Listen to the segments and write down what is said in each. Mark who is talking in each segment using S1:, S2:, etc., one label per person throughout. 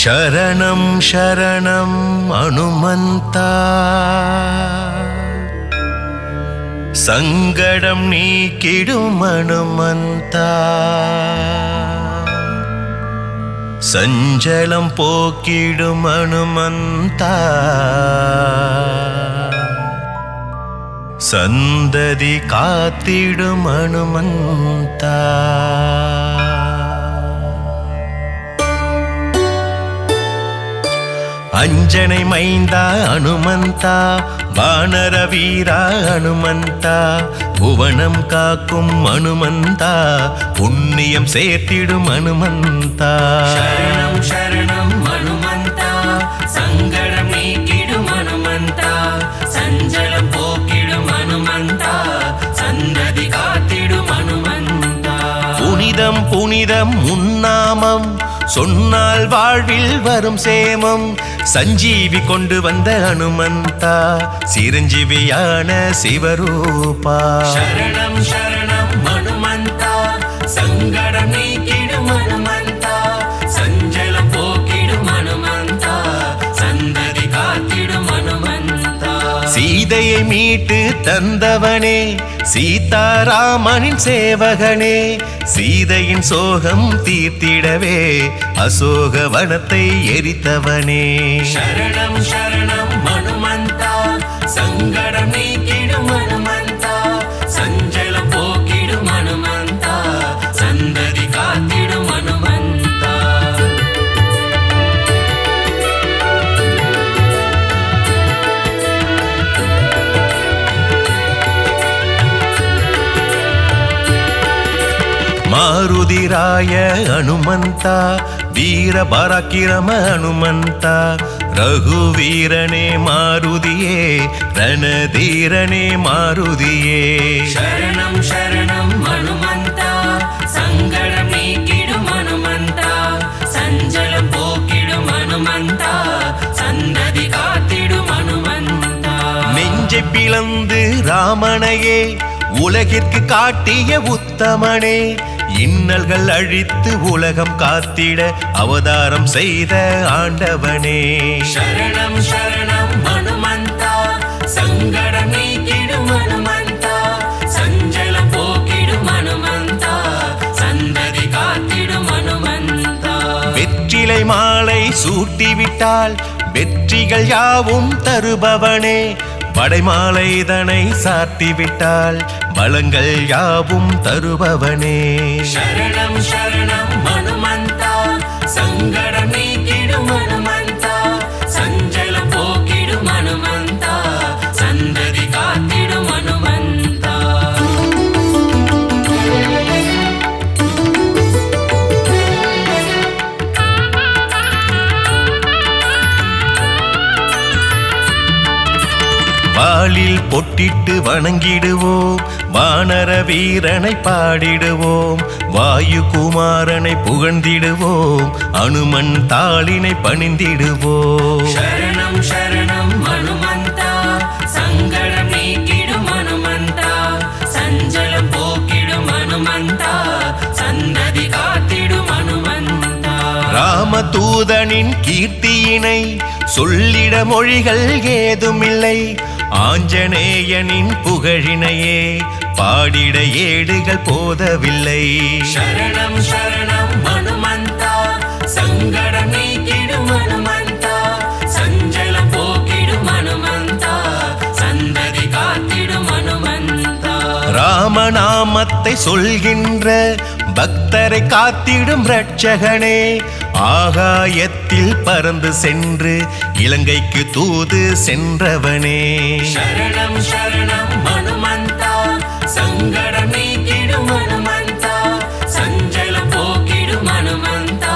S1: शरणं शरणं हनुमन्ता संगडं नीकिडुम हनुमन्ता संजलं पोक्किडुम हनुमन्ता संददि कात्तिडुम हनुमन्ता अंजनै मैंदा हनुमन्ता वानर वीरा हनुमन्ता भुवनं काक्कुम हनुमन्ता पुण्यं सेर्तिडुम हनुमन्ता
S2: शरणं शरणं हनुमन्ता संगडं नीकिडुम हनुमन्ता संजलं पोक्किडुम हनुमन्ता संददि कात्तिडुम हनुमन्ता
S1: पुनिदं पुनिदं मुन्नामं சொன்னால் வாழ்வில் வரும் சேமம் சஞ்சீவி கொண்டு வந்த ஹனுமந்தா சிரஞ்சீவியான சிவரூபா
S2: शरणं शरणं हनुमन्ता संगडं नीकिडुम हनुमन्ता संजलं पोक्किडुम हनुमन्ता संददि कात्तिडुम हनुमन्ता
S1: சீதையை மீட்டு தந்தவனே சீதாராமனின் சேவகனே சீதையின் சோகம் தீர்த்திடவே அசோக வனத்தை எரித்தவனே
S2: शरणं शरणं हनुमन्ता संगडं नीकिडुम हनुमन्ता संजलं पोक्किडुम हनुमन्ता संददि कात्तिडुम हनुमन्ता
S1: मारुतिराय हनुमन्ता वीर पराक्रम हनुमन्ता रघुवीरने मारुतिये रणधीरने मारुतिये
S2: शरणं शरणं हनुमन्ता संगडं नीकिडुम हनुमन्ता संजलं पोक्किडुम हनुमन्ता संददि कात्तिडुम हनुमन्ता
S1: நெஞ்சை பிளந்து ராமனையே உலகிற்கு காட்டிய உத்தமனே இன்னல்கள் அழித்து உலகம் காத்திட அவதாரம் செய்த ஆண்டவனே
S2: शरणं शरणं हनुमन्ता संगडं नीकिडुम हनुमन्ता संजलं पोक्किडुम हनुमन्ता संददि कात्तिडुम हनुमन्ता
S1: வெற்றிலை மாலை சூட்டிவிட்டால் வெற்றிகள் யாவும் தருபவனே படைமாலை இதனை சாட்டிவிட்டால் பலங்கள் யாவும் தருபவனே
S2: शरणं शरणं हनुमन्ता संगडं नीकिडुम हनुमन्ता संजलं पोक्किडुम हनुमन्ता संददि कात्तिडुम हनुमन्ता
S1: வாளில் பொட்டிட்டு வணங்கிடுவோம் வானர வீரனை பாடிடுவோம் வாயு குமாரனை புகழ்ந்திடுவோம் அனுமன் தாளினை பணிந்திடுவோம்
S2: शरणं शरणं हनुमन्ता संगडं नीकिडुम हनुमन्ता संजलं पोक्किडुम हनुमन्ता संददि कात्तिडुम हनुमन्ता
S1: ராமதூதனின் கீர்த்தியினை சொல்லிட மொழிகள் ஏதுமில்லை ஆஞ்சநேயனின் புகழினையே பாடிட ஏடுகள் போதவில்லை
S2: शरणं शरणं हनुमन्ता संगडं नीकिडुम हनुमन्ता संजलं पोक्किडुम हनुमन्ता संददि कात्तिडुम हनुमन्ता
S1: ராமநாமத்தை சொல்கின்ற பக்தரை காத்திடும் இரட்சகனே ஆகாயத்தில் பறந்து சென்று இலங்கைக்கு தூது சென்றவனே
S2: शरणं शरणं हनुमन्ता संगडं नीकिडुम हनुमन्ता संजलं पोक्किडुम हनुमन्ता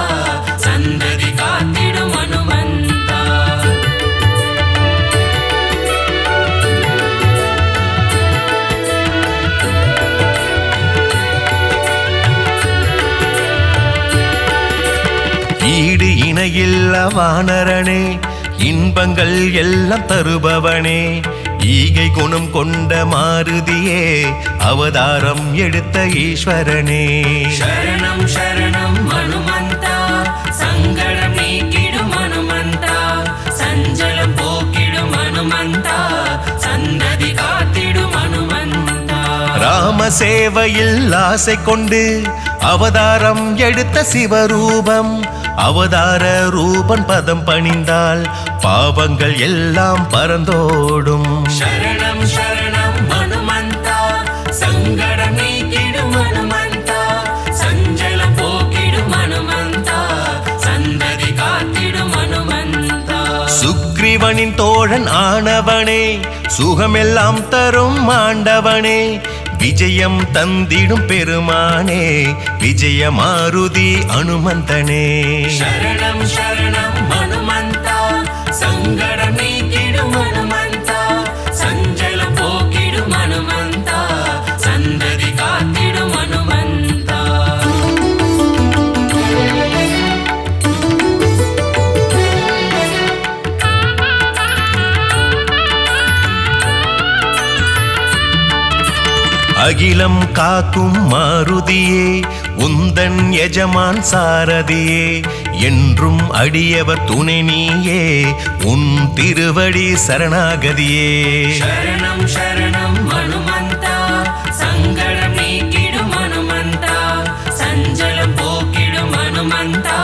S2: संददि कात्तिडुम हनुमन्ता
S1: ஈடு இணையில்ல வானரனே இன்பங்கள் எல்லாம் தருபவனே ஈகை குணம் கொண்ட மாருதியே அவதாரம் எடுத்த ஈஸ்வரனே
S2: शरणं शरणं हनुमन्ता संगडं नीकिडुम
S1: சேவையில் ஆசை கொண்டு அவதாரம் எடுத்த சிவரூபம். அவதார ரூபன் பதம் பணிந்தால் பாவங்கள் எல்லாம் பறந்தோடும்.
S2: சரணம் சரணம் ஹனுமந்தா, சங்கடம் நீக்கிடும் ஹனுமந்தா, சஞ்சலம் போக்கிடும் ஹனுமந்தா, சந்ததி காத்திடும் ஹனுமந்தா.
S1: சுக்ரீவனின் தோழன் ஆனவனே, சுகமெல்லாம் தரும் ஆண்டவனே, விஜயம் தந்திடும் பெருமானே, விஜய மாருதி அனுமந்தனே.
S2: சரணம் சரணம் ஹனுமந்தா, சங்கடம் நீக்கிடும் ஹனுமந்தா, சஞ்சலம் போக்கிடும் ஹனுமந்தா, சந்ததி காத்திடும் ஹனுமந்தா.
S1: அகிலம் காக்கும் மாருதியே, உந்தன் எஜமான் சாரதியே, என்றும் அடியவர் துணை நீயே, உன் திருவடி சரணாகதியே.
S2: சரணம் சரணம் ஹனுமந்தா, சங்கடம் நீக்கிடும் ஹனுமந்தா, சஞ்சலம் போக்கிடும் ஹனுமந்தா,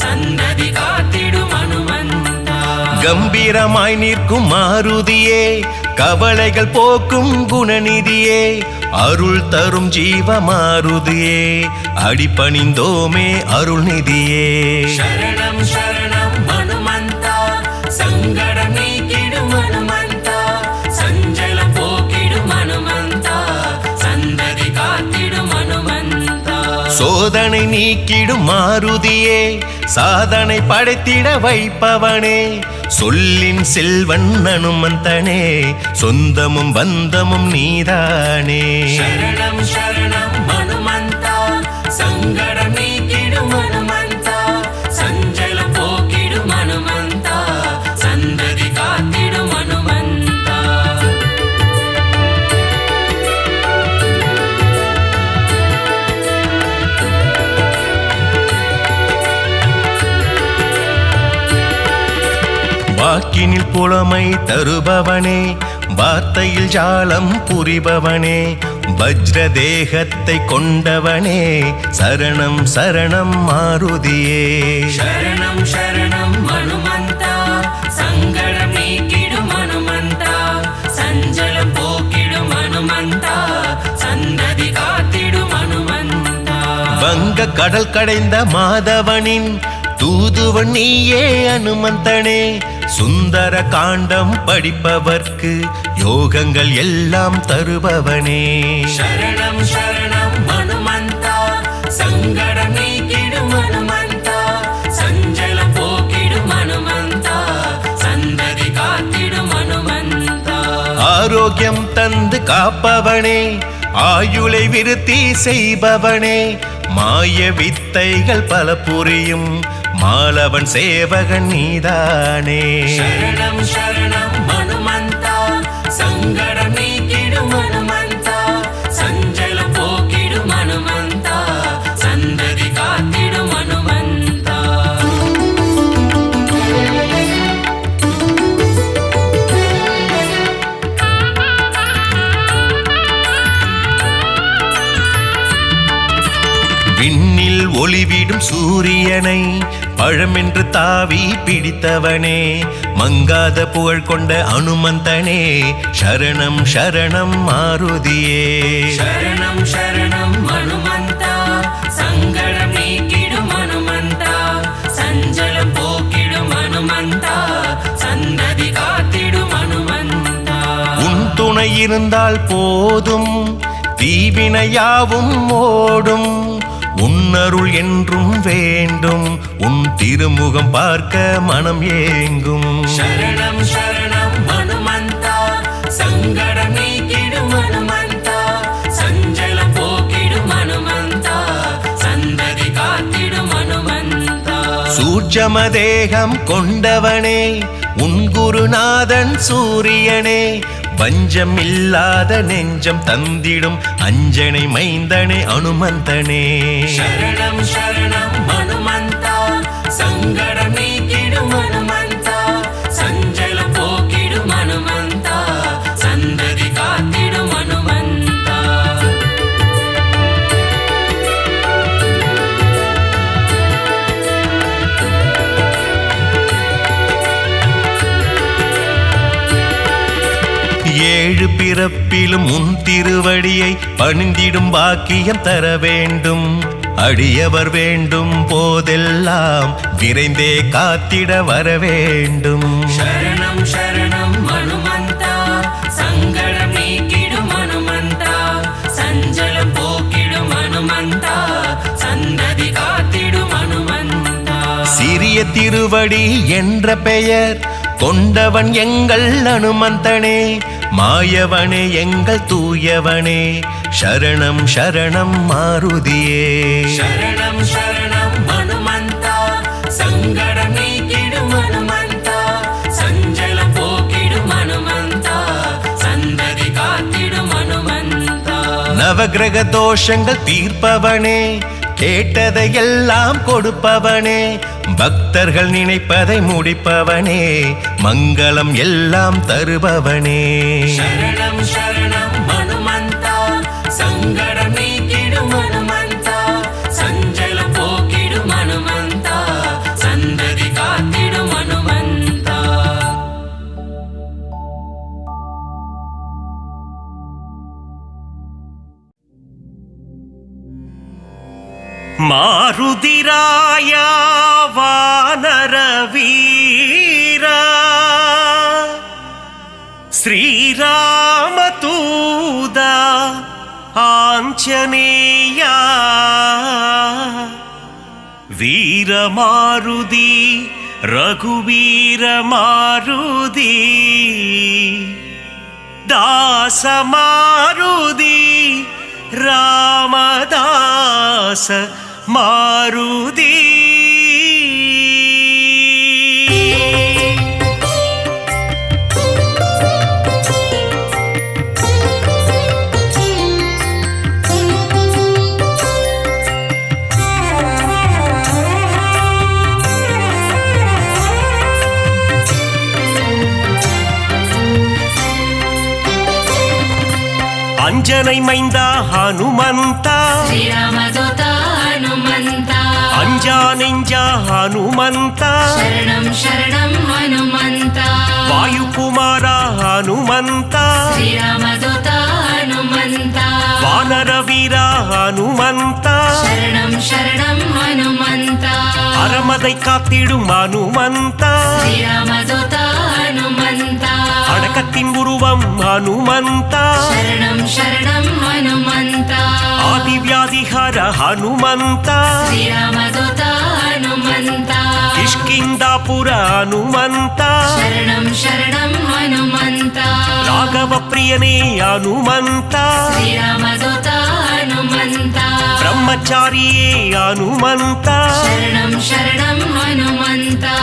S2: சந்ததி காத்திடும் ஹனுமந்தா.
S1: கம்பீரமாய் நிற்கும் மாருதியே, கவலைகள் போக்கும் குணநிதியே, அருள் தரும் ஜீவ மாருதியே, அடிபணிந்தோமே அருள்நிதியே.
S2: சரணம் சரணம் ஹனுமந்தா, சங்கடம் நீக்கிடும் ஹனுமந்தா, சஞ்சலம் போக்கிடும் ஹனுமந்தா, சந்ததி காத்திடும் ஹனுமந்தா.
S1: சோதனை நீக்கிடும் மாருதியே, சாதனை படைத்திட வைப்பவனே, சொல்லின் செல்வன் அனுமந்தனே, சொந்தமும் பந்தமும் நீதானே.
S2: சரணம் சரணம் ஹனுமந்தா, சங்கடம் நீக்கிடும் ஹனுமந்தா, சஞ்சலம் போக்கிடும் ஹனுமந்தா, சந்ததி காத்திடும் ஹனுமந்தா.
S1: வாக்கினில் புலமை தருபவனே, வார்த்தையில் ஜாலம் புரிபவனே, வஜ்ர தேகத்தை கொண்டவனே, சரணம் சரணம் மாருதியே.
S2: சரணம் சரணம் ஹனுமந்தா, சங்கடம் நீக்கிடும் ஹனுமந்தா, சஞ்சலம் போக்கிடும் ஹனுமந்தா, சந்ததி காத்திடும் ஹனுமந்தா.
S1: வங்க கடல் கடைந்த மாதவனின் தூதுவன் நீயே அனுமந்தனே, சுந்தர காண்டம் படிப்பவர்க்கு யோகங்கள் எல்லாம் தருபவனே.
S2: சரணம் சரணம் ஹனுமந்தா, சங்கடம் நீக்கிடும் ஹனுமந்தா, சஞ்சலம் போக்கிடும் ஹனுமந்தா, சந்ததி காத்திடும் ஹனுமந்தா.
S1: ஆரோக்கியம் தந்து காப்பவனே, ஆயுளை விருத்தி செய்பவனே, மாய வித்தைகள் பல புரியும் மாலவன் சேவகன் நீதானே.
S2: சரணம் சரணம் ஹனுமந்தா, சங்கடம் நீக்கிடும் ஹனுமந்தா, சஞ்சலம் போக்கிடும் ஹனுமந்தா, சந்ததி காத்திடும் ஹனுமந்தா.
S1: விண்ணில் ஒளிவிடும் சூரியனை பழமென்று தாவி பிடித்தவனே, மங்காத புகழ் கொண்ட அனுமந்தனே, சரணம் சரணம் மாருதியே.
S2: சரணம் சரணம் ஹனுமந்தா, சங்கடம் நீக்கிடும் ஹனுமந்தா, சஞ்சலம் போக்கிடும் ஹனுமந்தா, சந்ததி காத்திடும் ஹனுமந்தா.
S1: உன் துணை இருந்தால் போதும், தீவினையாவும் ஓடும், உன்னருள் என்றும் வேண்டும், உன் திருமுகம் பார்க்க மனம் ஏங்கும்.
S2: சரணம் சரணம் ஹனுமந்தா, சங்கடம் நீக்கிடும் ஹனுமந்தா, சஞ்சலம் போக்கிடும் ஹனுமந்தா, சந்ததி காத்திடும் ஹனுமந்தா.
S1: சூட்சம தேகம் கொண்டவனே, உன் குருநாதன் சூரியனே, வஞ்சம் இல்லாத நெஞ்சம் தந்திடும் அஞ்சனை மைந்தனே அனுமந்தனே.
S2: சரணம் சரணம் ஹனுமந்தா, சங்கடம் நீக்கிடும் ஹனுமந்தா, சஞ்சலம் போக்கிடும் ஹனுமந்தா, சந்ததி காத்திடும் ஹனுமந்தா.
S1: பிறப்பிலும் உன் திருவடியை பணிந்திடும் பாக்கியம் தர வேண்டும். அடியவர் வேண்டும் போதெல்லாம் விரைந்தே காத்திட வர வேண்டும்.
S2: சரணம் சரணம் ஹனுமந்தா, சங்கடம் நீக்கிடும் ஹனுமந்தா, சஞ்சலம் போக்கிடும் ஹனுமந்தா, சந்ததி காத்திடும் ஹனுமந்தா.
S1: சிறிய திருவடி என்ற பெயர் கொண்டவன் எங்கள் ஹனுமந்தனே, மாயவனே எங்கள் தூயவனே, சரணம் சரணம் மாருதியே.
S2: சரணம் சரணம் ஹனுமந்தா, சங்கடம் நீக்கிடும் ஹனுமந்தா, சஞ்சலம் போக்கிடும் ஹனுமந்தா, சந்ததி காத்திடும் ஹனுமந்தா.
S1: நவகிரக தோஷங்கள் தீர்ப்பவனே, கேட்டதையெல்லாம் கொடுப்பவனே, பக்தர்கள் நினைப்பதை முடிப்பவனே, மங்களம் எல்லாம் தருபவனே.
S2: சரணம் சரணம் ஹனுமந்தா, சங்கடம் நீக்கிடும் ஹனுமந்தா, சஞ்சலம் போக்கிடும் ஹனுமந்தா, சந்ததி காத்திடும் ஹனுமந்தா.
S3: மாருதிராயா வானர வீரா, ஸ்ரீராமதூதா ஆஞ்சநேயா, வீரமாருதி ரகுவீரமாருதி, தாசமாருதி ராமதாச மாருதி. அஞ்சனை மைந்தா ஹனுமந்தா,
S2: ஸ்ரீராமதூதா ஹனுமந்தா,
S3: அஞ்சா நெஞ்சா ஹனுமந்தா,
S2: சரணம் சரணம் ஹனுமந்தா,
S3: வாயுகுமாரா ஹனுமந்தா,
S2: ஸ்ரீராமதூதா ஹனுமந்தா,
S3: வானர வீரா ஹனுமந்தா,
S2: சரணம் சரணம் ஹனுமந்தா,
S3: அறமதை காத்திடும் ஹனுமந்தா,
S2: ஸ்ரீராமதூதா ஹனுமந்தா,
S3: அடக்கத்தின் உருவம் ஹனுமந்தா,
S2: சரணம் சரணம் ஹனுமந்தா,
S3: ஆதிவியாதிஹர ஹனுமந்தா,
S2: ஸ்ரீராமதூதா ஹனுமந்தா,
S3: கிஷ்கிந்தாபுர ஹனுமந்தா,
S2: சரணம் சரணம் ஹனுமந்தா,
S3: ராகவ பிரியனே ஹனுமந்தா,
S2: ஸ்ரீராமதூதா ஹனுமந்தா,
S3: பிரம்மச்சாரியே ஹனுமந்தா,
S2: சரணம் சரணம் ஹனுமந்தா.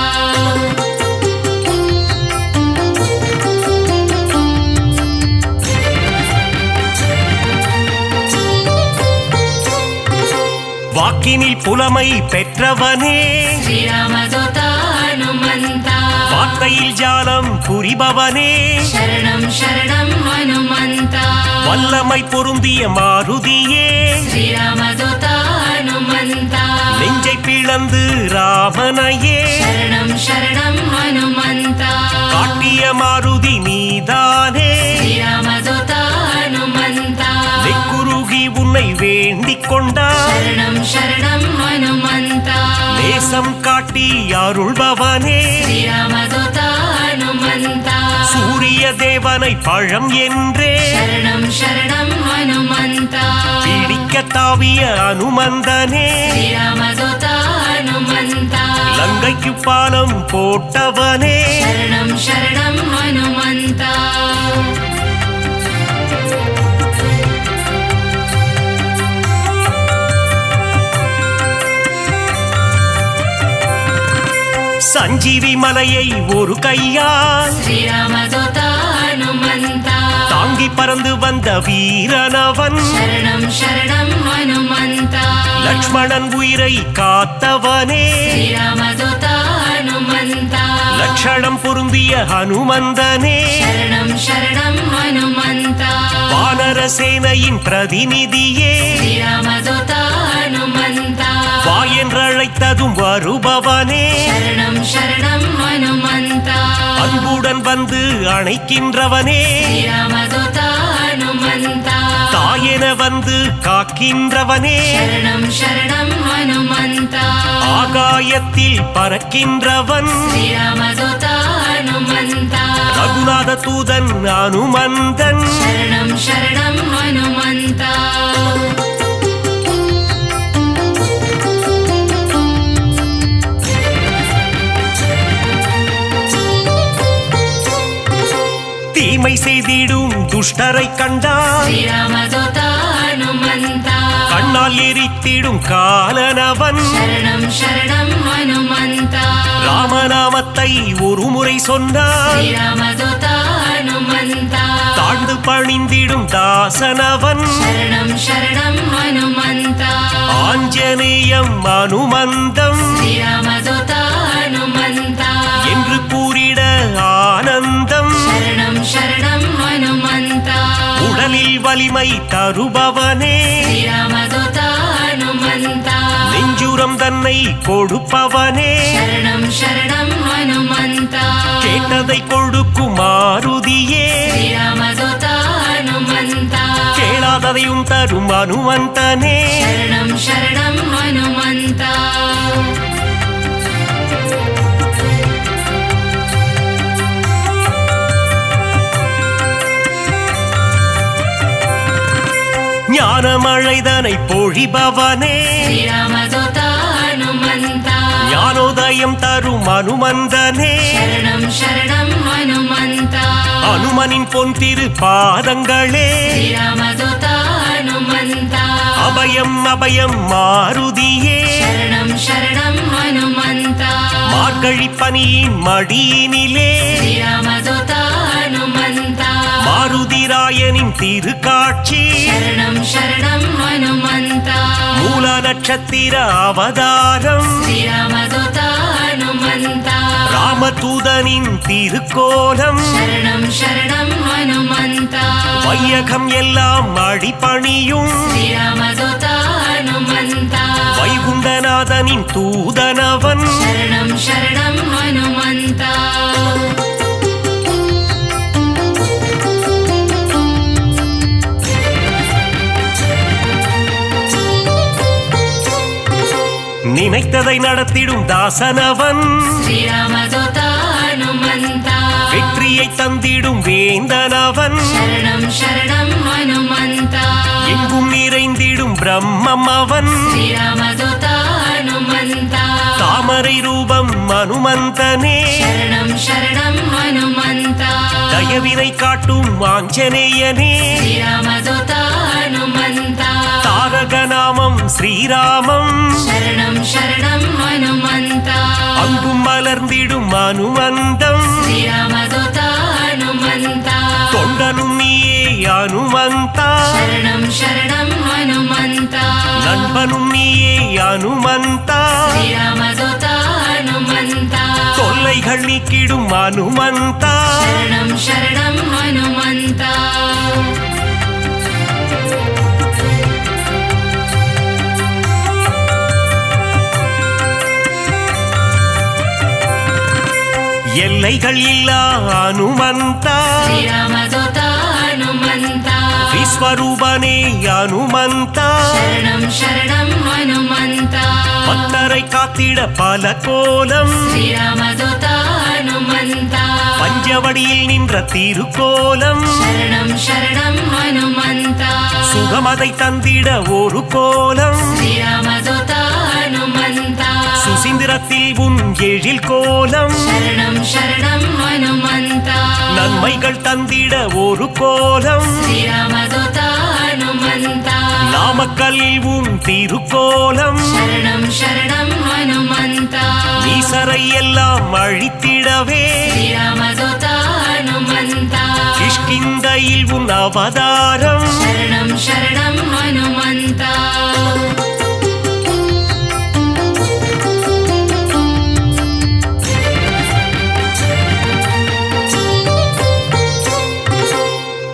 S3: வாக்கினில் புலமை பெற்றவனே,
S2: ஸ்ரீராமதூதா ஹனுமந்தா,
S3: வார்த்தையில் ஜாலம் புரிபவனே,
S2: சரணம் சரணம் ஹனுமந்தா,
S3: வல்லமை பொருந்திய மாருதியே,
S2: ஸ்ரீராமதூதா ஹனுமந்தா,
S3: நெஞ்சை பிளந்து ராமனையே,
S2: சரணம் சரணம் ஹனுமந்தா,
S3: காட்டிய மாருதி நீதானே,
S2: ஸ்ரீராமதூதா ஹனுமந்தா,
S3: நெக்குருகி உன்னை வேண்டிக் கொண்டார்,
S2: சரணம் சரணம் ஹனுமந்தா,
S3: நேசம் காட்டி அருள்பவனே,
S2: ஸ்ரீராமதூதா ஹனுமந்தா,
S3: சூரிய தேவனை பழம் என்றே
S2: சரணம் சரணம் ஹனுமந்தா,
S3: பிடிக்க தாவிய அனுமந்தனே,
S2: ஸ்ரீராமதூதா ஹனுமந்தா,
S3: லங்கைக்கு பாலம் போட்டவனே,
S2: சரணம் சரணம் ஹனுமந்தா.
S3: சஞ்சீவி மலையை ஒரு கையால்
S2: ஸ்ரீராமதூதா ஹனுமந்தா,
S3: தாங்கி பறந்து வந்த வீரனவன்,
S2: சரணம் சரணம் ஹனுமந்தா,
S3: லக்ஷ்மணன் உயிரை காத்தவனே,
S2: ஸ்ரீராமதூதா ஹனுமந்தா,
S3: லட்சணம் பொருந்திய ஹனுமந்தனே,
S2: சரணம் சரணம் ஹனுமந்தா,
S3: வானர சேனையின் பிரதிநிதியே,
S2: ஸ்ரீராமதூதா ஹனுமந்தா,
S3: வா என்றழைத்ததும் வருபவனே,
S2: சரணம் சரணம் ஹனுமந்தா,
S3: அன்புடன் ராமதூதன் வந்து அணைக்கின்றவனே
S2: శ్రీరామదూత హనుమంత
S3: தாயென வந்து காக்கின்றவனே
S2: శరణం శరణం హనుమంత
S3: ஆகாயத்தில் பறக்கின்றவன்
S2: శ్రీరామదూత హనుమంత
S3: ரகுநாத தூதன் அனுமந்தன்
S2: శరణం శరణం హనుమంత
S3: தீமை செய்திடும் துஷ்டரை கண்டான்
S2: శ్రీరామదూత హనుమంత
S3: கண்ணால் எரித்திடும் காலனவன்
S2: శరణం శరణం హనుమంత
S3: ராமநாமத்தை ஒரு முறை சொன்னான்
S2: శ్రీరామదూత హనుమంత
S3: தாழ்ந்து பணிந்திடும் தாசனவன்
S2: శరణం శరణం హనుమంత
S3: ஆஞ்சநேயம் அனுமந்தம்
S2: శ్రీరామదూత హనుమంత
S3: என்று கூறிட ஆனந்தம்
S2: శరణం శరణం హనుమంత
S3: உடலில் வலிமை தருபவனே
S2: శ్రీరామదూత హనుమంత
S3: நெஞ்சுரம் தன்னை கொடுப்பவனே
S2: శరణం శరణం హనుమంత
S3: கேட்டதை கொடுக்கும் மாருதியே
S2: శ్రీరామదూత హనుమంత
S3: கேளாததையும் தரும் அனுமந்தனே
S2: శరణం శరణం హనుమంత
S3: ஞானமழைதனை பொழிபவனே
S2: శ్రీరామదూత హనుమంత
S3: ஞானோதயம் தரும் அனுமந்தனே
S2: శరణం శరణం హనుమంత
S3: அனுமனின் பொன் திரு பாதங்களே
S2: శ్రీరామదూత హనుమంత
S3: அபயம் அபயம் மாருதியே
S2: శరణం శరణం హనుమంత
S3: மார்கழி பனியின் மடியினிலே
S2: శ్రీరామదూత హనుమంత
S3: மாருதிராயனின் திருக்காட்சி
S2: శరణం శరణం హనుమంత
S3: மூல நட்சத்திர அவதாரம்
S2: శ్రీరామదూత హనుమంత
S3: ராமதூதனின் திருக்கோலம்
S2: శరణం శరణం హనుమంత
S3: வையகம் எல்லாம் அடிபணியும்
S2: శ్రీరామదూత హనుమంత
S3: வைகுண்டநாதனின் தூதனவன்
S2: శరణం శరణం హనుమంత
S3: நினைத்ததை நடத்திடும் தாசனவன்
S2: శ్రీరామదూత హనుమంత
S3: வெற்றியை தந்திடும் வேந்தனவன்
S2: శరణం శరణం హనుమంత
S3: எங்கும் நிறைந்திடும் பிரம்மம் அவன்
S2: శ్రీరామదూత హనుమంత
S3: தாமரை ரூபம் அனுமந்தனே
S2: శరణం శరణం హనుమంత
S3: தயவினை காட்டும் ஆஞ்சநேயனே
S2: శ్రీరామదూత హనుమంత
S3: தாரக நாமம் ஸ்ரீராமம்
S2: శరణం శరణం హనుమంత
S3: அங்கும் மலர்ந்திடும் அனுமந்தம்
S2: శ్రీరామదూత హనుమంత
S3: தொண்டனும் நீயே அனுமந்தா
S2: శరణం శరణం హనుమంత
S3: நண்பனும் நீயே அனுமந்தா
S2: శ్రీరామదూత హనుమంత
S3: தொல்லைகள் நீக்கிடும் அனுமந்தா
S2: శరణం శరణం హనుమంత
S3: எல்லைகள் இல்லா அனுமந்தா
S2: శ్రీరామదూత హనుమంత
S3: விஸ்வரூபனே அனுமந்தா
S2: శరణం శరణం హనుమంత
S3: பக்தரை காத்திட பல கோலம்
S2: శ్రీరామదూత హనుమంత
S3: பஞ்சவடியில் நின்ற திருக்கோலம்
S2: శరణం శరణం హనుమంత
S3: சுகமதை தந்திட ஒரு கோலம்
S2: శ్రీరామదూత హనుమంత
S3: சுசீந்திரத்தில் உன் எழில் கோலம்
S2: శరణం శరణం హనుమంత
S3: நன்மைகள் தந்திட ஒரு கோலம்
S2: శ్రీరామదూత హనుమంత
S3: நாமக்கல்லில் உன் திருக்கோலம்
S2: శరణం శరణం హనుమంత
S3: ஈசரை எல்லாம் அழித்திடவே
S2: శ్రీరామదూత హనుమంత
S3: கிஷ்கிந்தையில் உன் அவதாரம்
S2: శరణం శరణం హనుమంత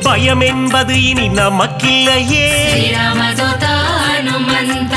S3: பயம் என்பது இனி நமக்கில்லையே
S2: శ్రీరామదూత హనుమంత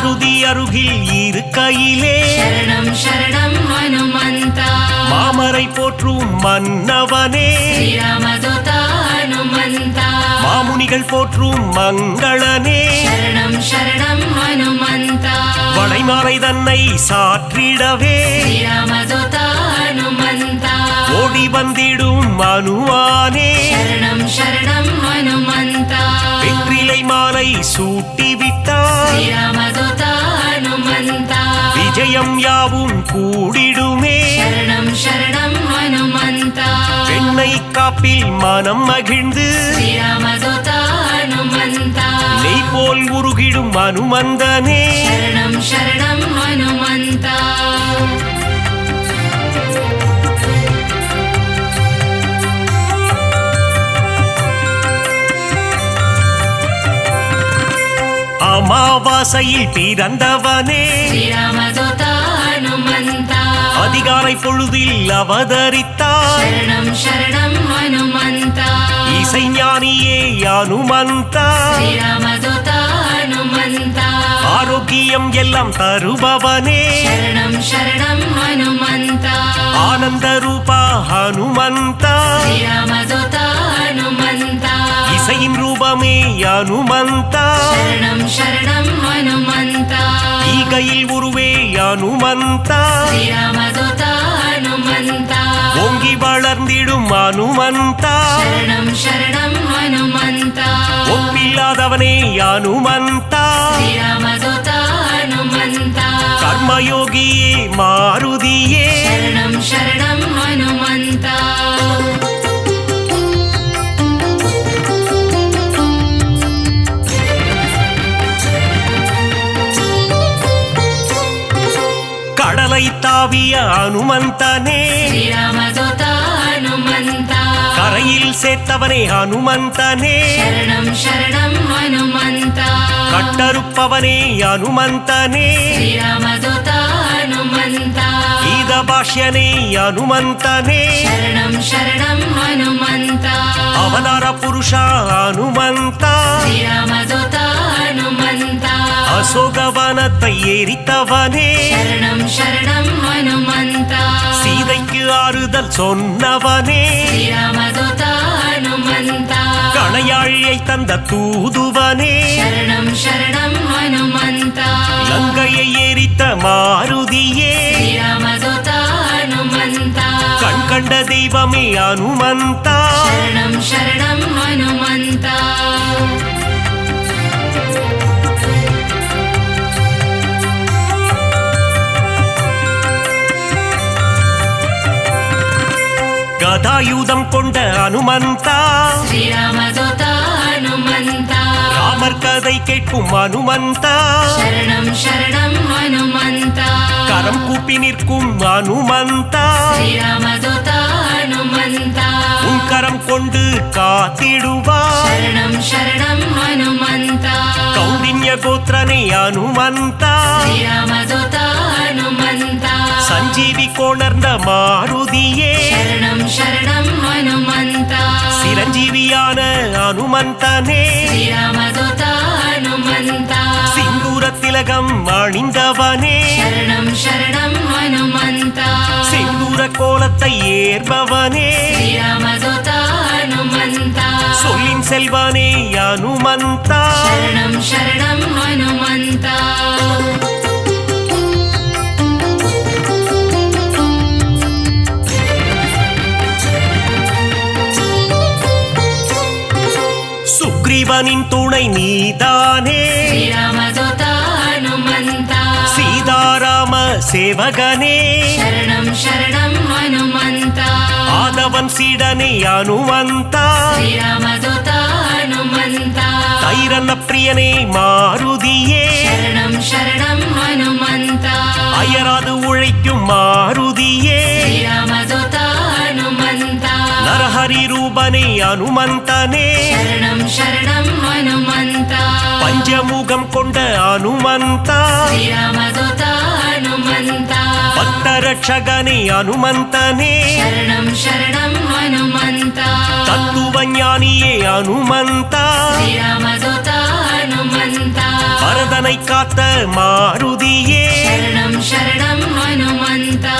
S3: மாருதி அருகில் இருக்கையிலே
S2: शरणं शरणं हनुमन्ता
S3: மாமரை போற்றும் மன்னவனே
S2: श्रीरामदूता हनुमन्ता
S3: மாமுனிகள் போற்றும் மங்களனே
S2: शरणं शरणं हनुमन्ता
S3: வளைமாலை தன்னை சாற்றிடவே
S2: श्रीरामदूता हनुमन्ता
S3: ஓடி வந்திடும் மனுவானே
S2: शरणं शरणं हनुमन्ता
S3: வெற்றிலை மாலை சூட்டிவிட்டார்
S2: श्रीरामदूता हनुमन्ता
S3: விஜயம் யாவும் கூடிடுமே
S2: शरणं शरणं हनुमन्ता
S3: பெண்ணை காப்பில் மனம் மகிழ்ந்து
S2: श्रीरामदूता हनुमन्ता
S3: நெய் போல் உருகிடும் அனுமந்தனே
S2: शरणं शरणं हनुमन्ता
S3: அமாவாசையில் பிறந்தவனே
S2: श्रीरामदूता हनुमन्ता
S3: அதிகாலை பொழுதில் அவதரித்தார்
S2: शरणं शरणं हनुमन्ता
S3: இசைஞானியே அனுமந்தா
S2: श्रीरामदूता हनुमन्ता
S3: ஆரோக்கியம் எல்லாம் தருபவனே
S2: शरणं शरणं हनुमन्ता
S3: ஆனந்த ரூபா ஹனுமந்தா
S2: श्रीरामदूता हनुमन्ता
S3: இசையின் ரூபமே அனுமந்தா
S2: शरणं शरणं हनुमन्ता
S3: ஈகையில் உருவே அனுமந்தா
S2: श्रीरामदूता हनुमन्ता
S3: ஓங்கி வளர்ந்திடும் அனுமந்தா
S2: शरणं शरणं हनुमन्ता
S3: ஒப்பில்லாதவனே அனுமந்தா
S2: श्रीरामदूता हनुमन्ता
S3: கர்மயோகியே மாருதியே
S2: शरणं शरणं हनुमन्ता
S3: கடலை தாவிய அனுமந்தனே
S2: श्रीरामदूता हनुमन्ता
S3: கரையில் சேர்த்தவனே அனுமந்தனே
S2: शरणं शरणं हनुमन्ता
S3: கட்டறுப்பவனே அனுமந்தனே
S2: श्रीरामदूता हनुमन्ता
S3: கீத பாஷ்யனே அனுமந்தனே
S2: शरणं शरणं हनुमन्ता
S3: அவதார புருஷா அனுமந்தா
S2: श्रीरामदूता हनुमन्ता
S3: அசோகவனத்தை எரித்தவனே
S2: शरणं शरणं हनुमन्ता
S3: சீதைக்கு ஆறுதல் சொன்னவனே
S2: श्रीरामदूता हनुमन्ता
S3: கணையாழியை தந்த தூதுவனே
S2: शरणं शरणं हनुमन्ता
S3: லங்கையை எரித்த மாருதியே
S2: श्रीरामदूता हनुमन्ता
S3: கண் கண்ட தெய்வமே அனுமந்தா
S2: शरणं शरणं हनुमन्ता
S3: கதாயுதம் கொண்ட அனுமந்தா
S2: श्रीरामदूता हनुमन्ता
S3: ராமர் கதை கேட்கும் அனுமந்தா
S2: शरणं शरणं हनुमन्ता
S3: கரம் கூப்பி நிற்கும் அனுமந்தா
S2: श्रीरामदूता हनुमन्ता
S3: உன் கரம் கொண்டு காத்திடுவார்
S2: शरणं शरणं हनुमन्ता
S3: கௌண்டின்ய கோத்திரனே அனுமந்தா
S2: श्रीरामदूता हनुमन्ता
S3: சஞ்சீவி கொணர்ந்த மாருதியே
S2: शरणं शरणं हनुमन्ता
S3: சிரஞ்சீவியான அனுமந்தனே
S2: श्रीरामदूता हनुमन्ता
S3: சிந்தூர திலகம் அணிந்தவனே
S2: शरणं शरणं हनुमन्ता
S3: செந்தூர கோலத்தை ஏற்பவனே
S2: श्रीरामदूता हनुमन्ता
S3: சொல்லின் செல்வனே அனுமந்தா
S2: शरणं शरणं हनुमन्ता
S3: சுக்ரீவனின் துணை நீதானே
S2: श्रीरामदूता हनुमन्ता
S3: சீதாராம சேவகனே
S2: शरणं शरणं हनुमन्ता
S3: ஆதவன் சீடனே அனுமந்தா
S2: श्रीरामदूता हनुमन्ता
S3: தைரன பிரியனே மாருதியே
S2: शरणं शरणं हनुमन्ता
S3: அயராது உழைக்கும் மாருதியே
S2: श्रीरामदूता हनुमन्ता
S3: நரஹரி ரூபனே அனுமந்தனே
S2: शरणं शरणं हनुमन्ता
S3: பஞ்சமுகம் கொண்ட அனுமந்தா
S2: श्रीरामदूता हनुमन्ता
S3: பக்தரட்சகனே அனுமந்தனே
S2: शरणं शरणं हनुमन्ता
S3: தத்துவ ஞானியே அனுமந்தா
S2: श्रीरामदूता हनुमन्ता
S3: பரத அதனை காத்த மாருதியே
S2: शरणं शरणं हनुमन्ता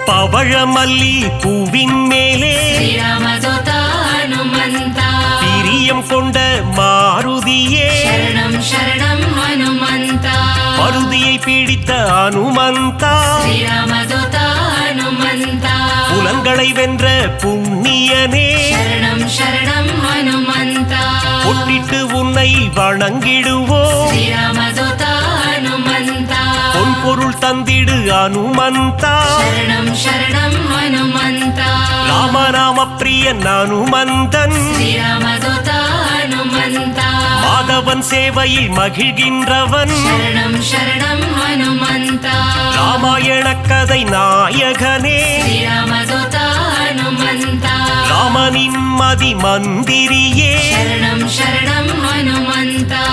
S3: பவழமல்லி பூவின் மேலே
S2: श्रीरामदूता हनुमन्ता
S3: பிரியம் கொண்ட மாருதியே
S2: शरणं शरणं हनुमन्ता
S3: மருதியை பிடித்த அனுமந்தா
S2: श्रीरामदूता हनुमन्ता
S3: புலன்களை வென்ற புண்ணியனே
S2: शरणं शरणं हनुमन्ता
S3: பொட்டிட்டு உன்னை வணங்கிடுவோ
S2: श्रीरामदूता हनुमन्ता
S3: பொன் பொருள் தந்திடு அனுமந்தா
S2: शरणं शरणं हनुमन्ता
S3: ராமநாம பிரியன் அனுமந்தன்
S2: श्रीरामदूता हनुमन्ता
S3: மாதவன் சேவையில் மகிழ்கின்றவன்
S2: शरणं शरणं हनुमन्ता
S3: ராமாயண கதை நாயகனே
S2: श्रीरामदूता हनुमन्ता
S3: ராமனின் மதி மந்திரியே
S2: शरणं शरणं हनुमन्ता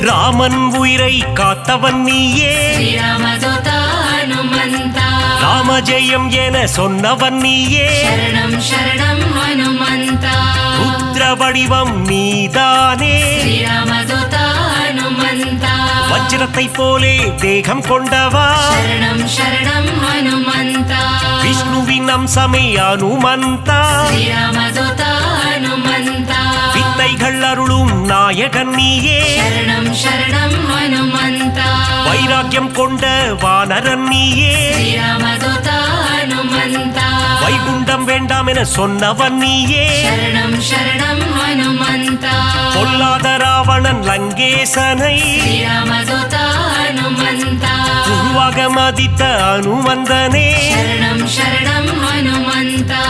S3: ராமன் உயிரை காத்தவன் நீயே
S2: श्रीरामदूता हनुमन्ता
S3: ராமஜெயம் என சொன்னவன் நீயே
S2: शरणं शरणं हनुमन्ता
S3: ருத்ர வடிவம் நீதானே
S2: श्रीरामदूता हनुमन्ता
S3: வஜ்ரத்தை போலே தேகம் கொண்டவா
S2: शरणं शरणं हनुमन्ता
S3: விஷ்ணுவின் அம்சமே அனுமந்தா
S2: श्रीरामदूता हनुमन्ता
S3: வித்தைகள் அருளும் நாயகன் நீயே
S2: शरणं शरणं हनुमन्ता
S3: வைராக்கியம் கொண்ட வானரன் நீயே
S2: श्रीरामदूता हनुमन्ता
S3: வைகுண்டம் வேண்டாம் என சொன்னவன் நீயே
S2: शरणं शरणं हनुमन्ता
S3: பொல்லாத ராவணன் லங்கேசனை
S2: श्रीरामदूता हनुमन्ता
S3: குருவாக மதித்த அனுமந்தனே
S2: शरणं शरणं हनुमन्ता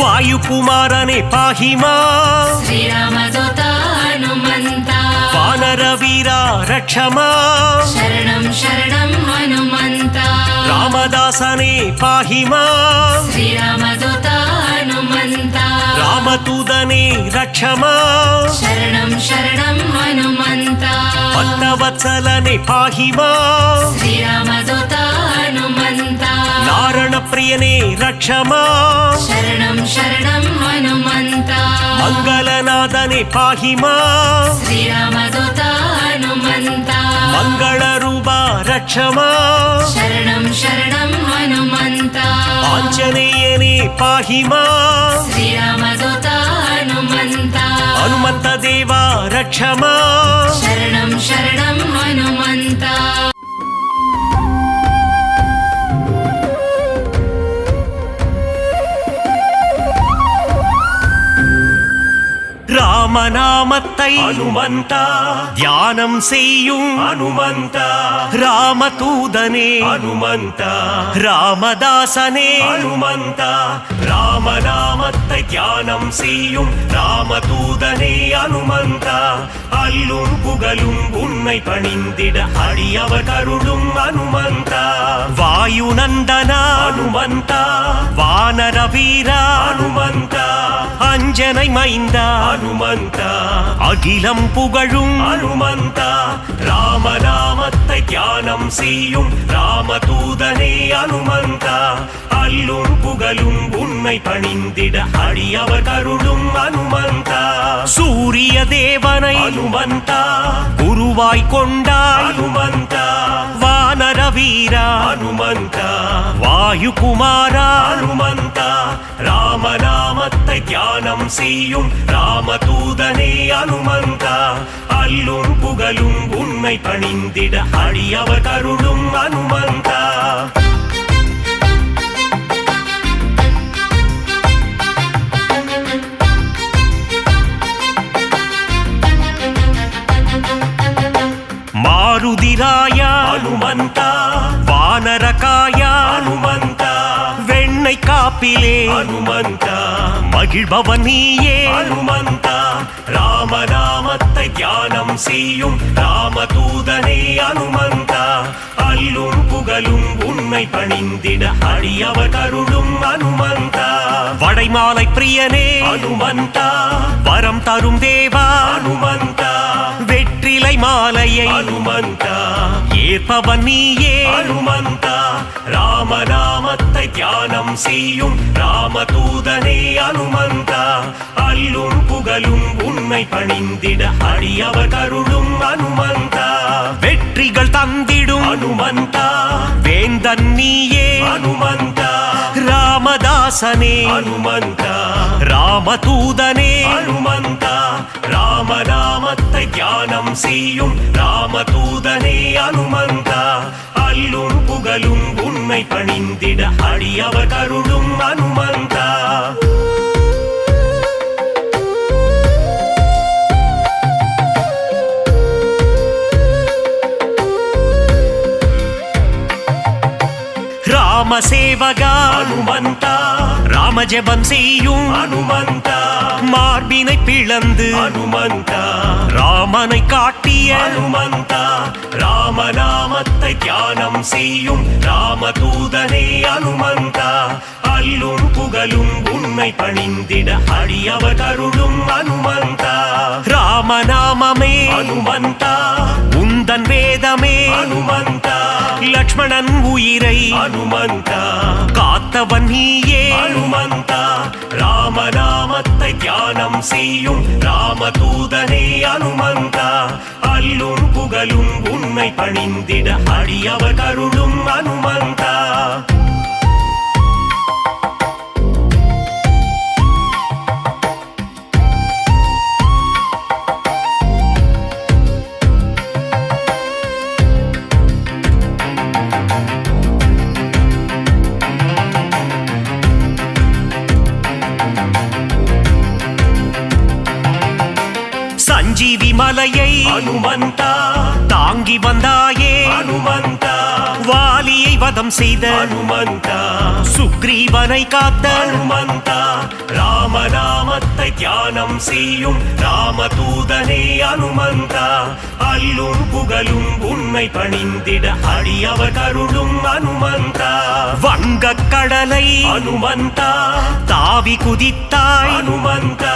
S3: வாயுகுமாரனே பாஹிமா
S2: श्रीरामदूता हनुमन्ता
S3: வானர வீரா ரக்ஷமா
S2: शरणं शरणं हनुमन्ता
S3: ராமதாசனே பாஹிமா
S2: श्रीरामदूता हनुमन्ता
S3: ராமதூதனே ரக்ஷமா
S2: शरणं शरणं हनुमन्ता
S3: பக்தவத்சலனே பாஹிமா
S2: श्रीरामदूता हनुमन्ता
S3: நாரண பிரியனே ரக்ஷமா
S2: शरणं शरणं हनुमन्ता
S3: மங்களநாதனே பாஹிமா
S2: श्रीरामदूता हनुमन्ता
S3: மங்கள ரூபா ரக்ஷமா
S2: शरणं शरणं हनुमन्ता
S3: ஆஞ்சநேயனே பாஹிமா
S2: श्रीरामदूता हनुमन्ता
S3: ஹனுமந்த தேவா ரக்ஷமா
S2: शरणं शरणं हनुमन्ता
S3: ராமநாமத்தை அனுமந்தா தியானம் செய்யும் அனுமந்தா ராமதூதனே அனுமந்தா ராமதாசனே அனுமந்தா ராமநாமத்தை தியானம் செய்யும் ராமதூதனே அனுமந்தா அல்லும் புகழும் உன்னை பணிந்திட அடியவர் கருளும் அனுமந்தா வாயு நந்தனா அனுமந்தா வானர வீரா அனுமந்தா அஞ்சனை மைந்தா அனுமந்தா அகிலம் புகழும் அனுமந்தா ராமநாமத்தை தியானம் செய்யும் ராமதூதனே அனுமந்தா அல்லும் புகழும் உன்னை பணிந்திட அடியவர் கருளும் அனுமந்தா சூரிய தேவனை அனுமந்தா குருவாய் கொண்டாய் அனுமந்தா வானர வீரா அனுமந்தா வாயுகுமாரா அனுமந்தா ராமநாமத்தை தியானம் செய்யும் ராமதூதனே அனுமந்தா அல்லும் புகழும் உன்னை பணிந்திட அடியவர் கருளும் அனுமந்தா மாருதிராயா அனுமந்தா வானரகாயா அனுமந்தா வெண்ணை காப்பிலே அனுமந்தா மகிழ்பவன் நீயே அனுமந்தா ராமநாமத்தை தியானம் செய்யும் ராமதூதனே அனுமந்தா அல்லும் புகழும் உன்னை பணிந்திட அடியவர் கருளும் அனுமந்தா வடைமாலை பிரியனே அனுமந்தா வரம் தரும் தேவா அனுமந்தா வெற்றிலை மாலையை அனுமந்தா ஏற்பவன் நீயே அனுமந்தா ராமநாமத்தை தியானம் செய்யும் ராமதூதனே அனுமந்தா அல்லும் புகழும் உன்னை பணிந்திட அடியவர் கருளும் அனுமந்தா வெற்றிகள் தந்திடும் அனுமந்தா வேந்தன் நீயே அனுமந்தா ராமதாசனே அனுமந்தா ராமதூதனே அனுமந்தா ராமநாமத்தை தியானம் செய்யும் ராமதூதனே அனுமந்தா அல்லும் புகழும் உன்னை பணிந்திட அடியவர் கருளும் அனுமந்தா ராம சேவகா அனுமந்தா ராம ஜெபம் செய்யும் அனுமந்தா மார்பினை பிளந்து அனுமந்தா ராமனை காட்டிய அனுமந்தா ராமநாமத்தை தியானம் செய்யும் ராமதூதனே அனுமந்தா அல்லும் புகழும் உன்னை பணிந்திட அடியவர் கருளும் அனுமந்தா ராமநாமமே அனுமந்தா உந்தன் வேதமே அனுமந்தா லக்ஷ்மணன் உயிரை அனுமந்தா காத்தவன் நீயே அனுமந்தா ராமநாமத்தை தியானம் செய்யும் ராமதூதனே அனுமந்தா அல்லும் புகழும் உன்னை பணிந்திட அடியவர் கருளும் அனுமந்தா சஞ்சீவி மலையை அனுமந்தா தாங்கி வந்தாயே அனுமந்தா வாலியை வதம் செய்த அனுமந்தா சுக்ரீவனை காத்த அனுமந்தா ராமநாமத்தை தியானம் செய்யும் ராமதூதனே அனுமந்தா அல்லும் புகழும் உன்னை பணிந்திட அடியவர் கருளும் அனுமந்தா வங்கக் கடலை அனுமந்தா தாவி குதித்தாய் அனுமந்தா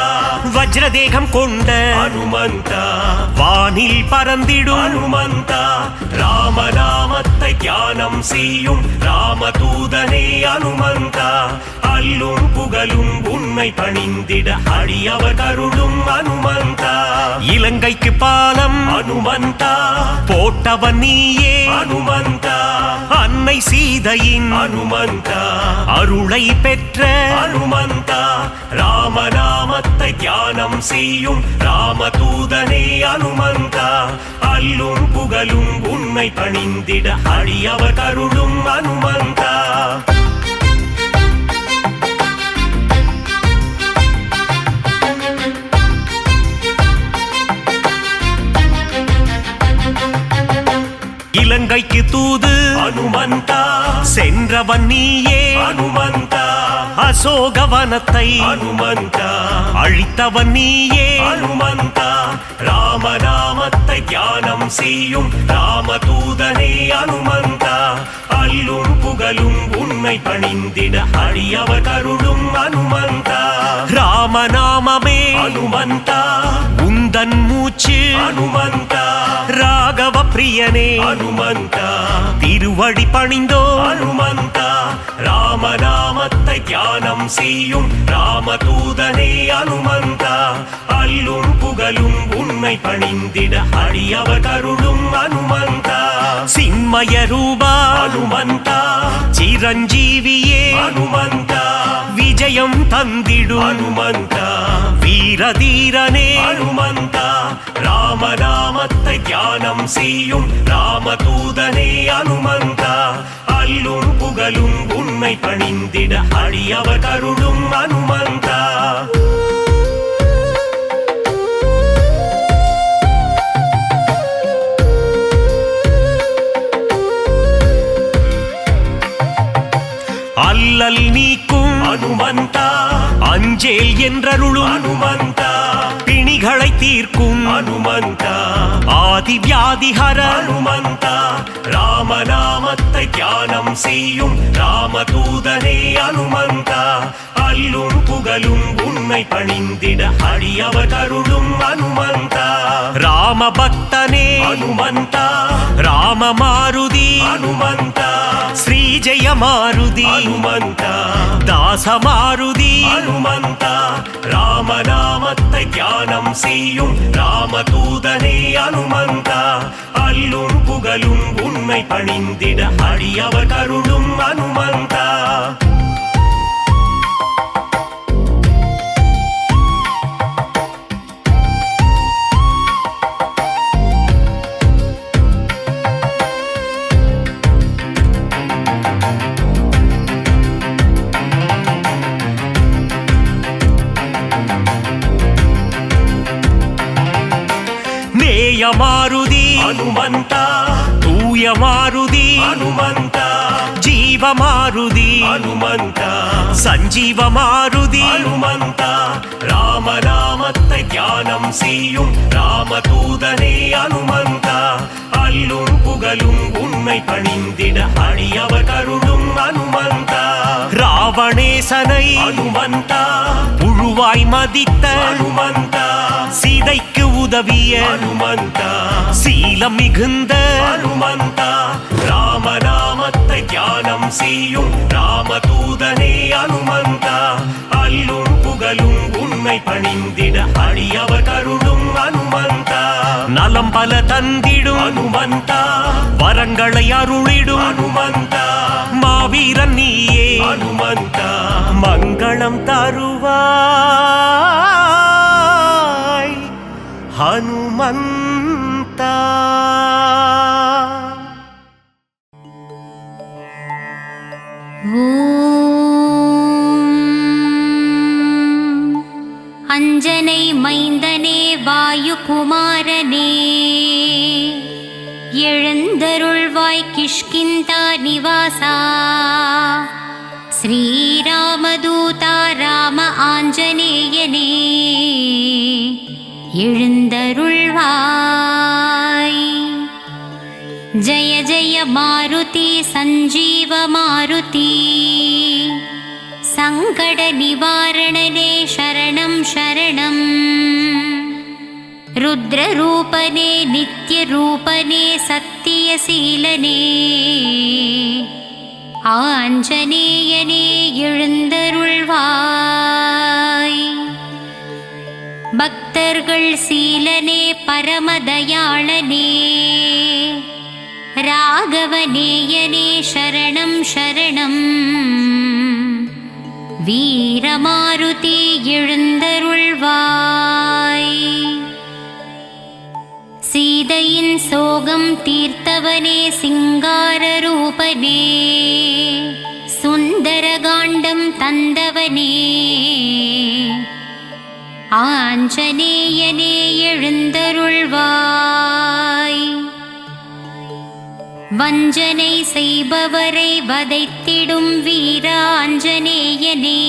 S3: வஜ்ரதேகம் கொண்ட அனுமந்தா வானில் பறந்திடும் அனுமந்தா ராமநாமத்தை தியானம் செய்யும் ராமதூதனே அனுமந்தா அல்லும் புகழும் உன்னை பணிந்திட அடியவர் கருளும் அனுமந்தா இலங்கைக்கு பாலம் அனுமந்தா போட்டவன் நீயே அனுமந்தா அன்னை சீதையின் அனுமந்தா அருளை பெற்ற அனுமந்தா ராமநாமத்தை தியானம் செய்யும் ராமதூதனே அனுமந்தா அல்லும் புகழும் உன்னை பணிந்திட அடியவர் கருளும் அனுமந்தா இலங்கைக்கு தூது அனுமந்தா சென்றவன் நீயே அனுமந்தா அசோகவனத்தை அனுமந்தா அழித்தவன் நீயே அனுமந்தா ராமநாமத்தை தியானம் செய்யும் ராமதூதனே அனுமந்தா அல்லும் புகழும் உன்னை பணிந்திட அடியவர் கருளும் அனுமந்தா ராமநாமமே அனுமந்தா உந்தன் மூச்சு அனுமந்தா ராகவ பிரியனே அனுமந்தா திருவடி பணிந்தோ அனுமந்தா ராமநாமத்தை தியானம் செய்யும் ராமதூதனே அனுமந்தா அல்லும் புகழும் உன்னை பணிந்திட அடியவர் கருளும் அனுமந்தா சின்மய ரூபா அனுமந்தா சிரஞ்சீவியே அனுமந்தா விஜயம் தந்திடும் அனுமந்தா வீரதீரனே அனுமந்தா ராமநாமத்தை தியானம் செய்யும் ராமதூதனே அனுமந்தா அல்லும் புகழும் உன்னை பணிந்திட அடியவர் கருளும் அனுமந்தா அல்லல் நீக்கும் அனுமந்தா அஞ்சேல் என்றருளும் அனுமந்தா பிணிகளை தீர்க்கும் அனுமந்தா ஆதி வியாதிஹர அனுமந்தா ராமநாமத்தை தியானம் செய்யும் ராமதூதனே அனுமந்தா அல்லும் புகழும் உன்னை பணிந்திட அடியவர் கருளும் அனுமந்தா ராம பக்தனே அனுமந்தா ராம மாருதி அனுமந்தா ஸ்ரீ ஜெய மாருதி அனுமந்தா தாச மாருதி அனுமந்தா ராமநாமத்தை தியானம் செய்யும் ராமதூதனே அனுமந்தா அல்லும் புகழும் உன்னை பணிந்திட அடியவர் கருளும் அனுமந்தா மாருதி அனுமந்தா தூய மாருதி அனுமந்தா ஜீவ மாருதி அனுமந்தா சஞ்சீவ மாருதி அனுமந்தா ராமநாமத்தை தியானம் செய்யும் ராமதூதனே அனுமந்தா அல்லும் புகழும் உன்னை பணிந்திட அடியவர் கருளும் அனுமந்தா ராவணேசனை அனுமந்தா புழுவாய் மதித்த அனுமந்தா சீதைக்கு உதவிய அனுமந்தா சீலம் மிகுந்த அனுமந்தா ராமநாமத்தை தியானம் செய்யும் ராமதூதனே அனுமந்தா அல்லும் புகழும் உன்னை பணிந்திட அடியவர் கருளும் அனுமந்தா நலம் பல தந்திடும் அனுமந்தா வரங்களை அருளிடும் அனுமந்தா மாவீரன் நீயே அனுமந்தா மங்களம் தருவாய் ஹனுமந்தா
S4: அஞ்சனை மைந்தனே வாயுகுமாரனே எழுந்தருள்வாய் கிஷ்கிந்தா நிவாசா ஸ்ரீராமதூதா ராம ஆஞ்சநேயனே எழுந்தருள்வாய் ஜய ஜய மாருதி சஞ்சீவ மாருதி சங்கட நிவாரணனே சரணம் சரணம் ருத்ரரூபனே நித்யரூபனே சத்தியசீலனே ஆஞ்சநேயனே எழுந்தருள்வாய் பக்தர்கள் சீலனே பரமதயாளனே ராகவநேயனே சரணம் சரணம் வீரமாருதி எழுந்தருள்வாய் சீதையின் சோகம் தீர்த்தவனே சிங்கார ரூபனே சுந்தரகாண்டம் தந்தவனே ஆஞ்சநேயனே எழுந்தருள்வாய் வஞ்சனை செய்பவரை வதைத்திடும் வீராஞ்சநேயனே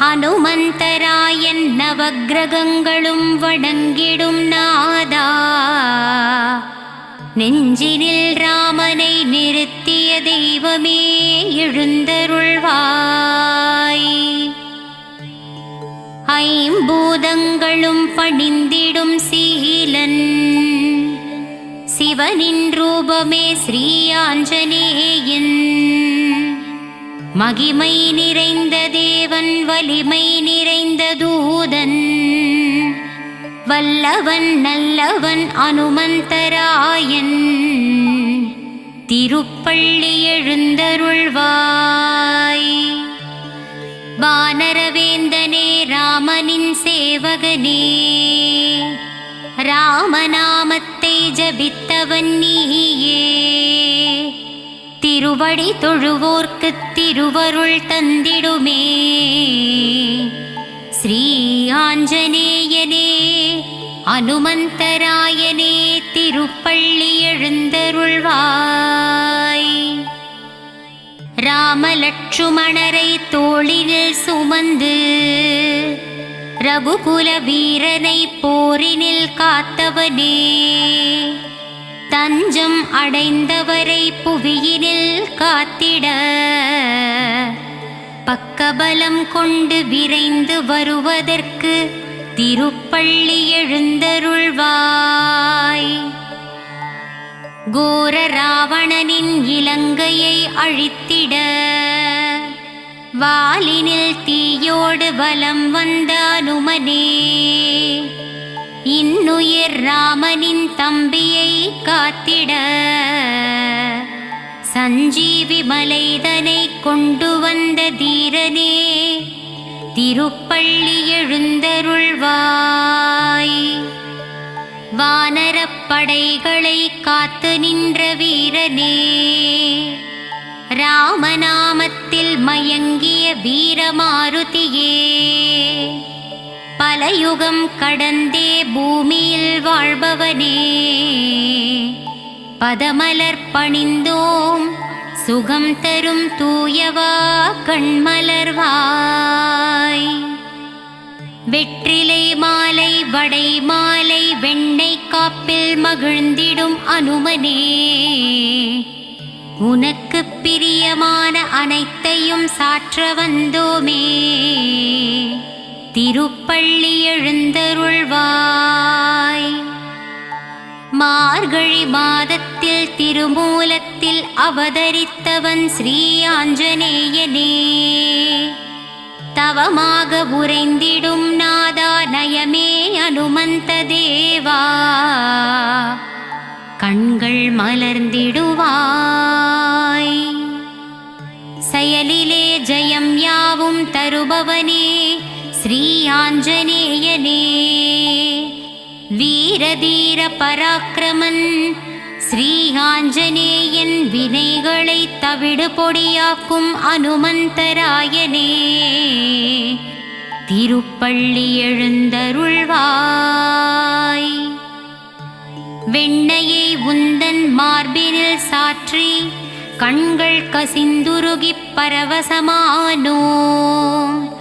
S4: ஹனுமந்தராயன் நவக்கிரகங்களும் வணங்கிடும் நாதா நெஞ்சினில் ராமனை நிறுத்திய தெய்வமே எழுந்தருள்வாய் ஐம்பூதங்களும் பணிந்திடும் சீலன் சிவனின் ரூபமே ஸ்ரீ ஆஞ்சநேயன் மகிமை நிறைந்த தேவன் வலிமை நிறைந்த தூதன் வல்லவன் நல்லவன் அனுமந்தராயன் திருப்பள்ளி எழுந்தருள்வாய் வானரவேந்தனே ராமனின் சேவகனே ராமநாமத்தை ஜபித்தவன் நீயே திருவடி தொழுவோர்க்கு திருவருள் தந்திடுமே ஸ்ரீ ஆஞ்சநேயனே அனுமந்தராயனே திருப்பள்ளி எழுந்தருள்வாய் ராம லட்சுமணரை தோளினில் சுமந்து ரகுகுல வீரனை போரினில் காத்தவனே, தஞ்சம் அடைந்தவரை புவியினில் காத்திட பக்கபலம் கொண்டு விரைந்து வருவதற்கு திருப்பள்ளி எழுந்தருள்வாய். கோர ராவணனின் இலங்கையை அழித்திட வாலினில் தீயோடு வலம் வந்த அனுமனே, இன்னுயிர் ராமனின் தம்பியை காத்திட சஞ்சீவி மலைதனை கொண்டு வந்த தீரனே, திருப்பள்ளி எழுந்தருள்வாய். வானரப் படைகளை காத்து நின்ற வீரனே, ராமநாமத்தில் மயங்கிய வீரமாருதியே, பல யுகம் கடந்தே பூமியில் வாழ்பவனே, பதமலர் பணிந்தோம் சுகம் தரும் தூயவா கண்மலர்வாய். வெற்றிலை மாலை வடை மாலை வெண்ணெய் காப்பில் மகிழ்ந்திடும் அனுமனே, உனக்கு பிரியமான அனைத்தையும் சாற்ற வந்தோமே, திருப்பள்ளி எழுந்தருள்வாய். மார்கழி மாதத்தில் திருமூலத்தில் அவதரித்தவன் ஸ்ரீ ஆஞ்சநேயனே, தவமாக உறைந்திடும் நாதா நயமே அனுமந்த தேவா, கண்கள் மலர்ந்திடுவாய். செயலிலே ஜெயம் யாவும் தருபவனே ஸ்ரீ ஆஞ்சநேயனே, வீரதீர பராக்கிரமன் ஸ்ரீ ஆஞ்சநேயன் வினைகளை தவிடு பொடியாக்கும் அனுமந்தராயனே, திருப்பள்ளி எழுந்தருள்வாய். வெண்ணையை உந்தன் மார்பினில் சாற்றி கண்கள் கசிந்துருகிப் பரவசமானோம்,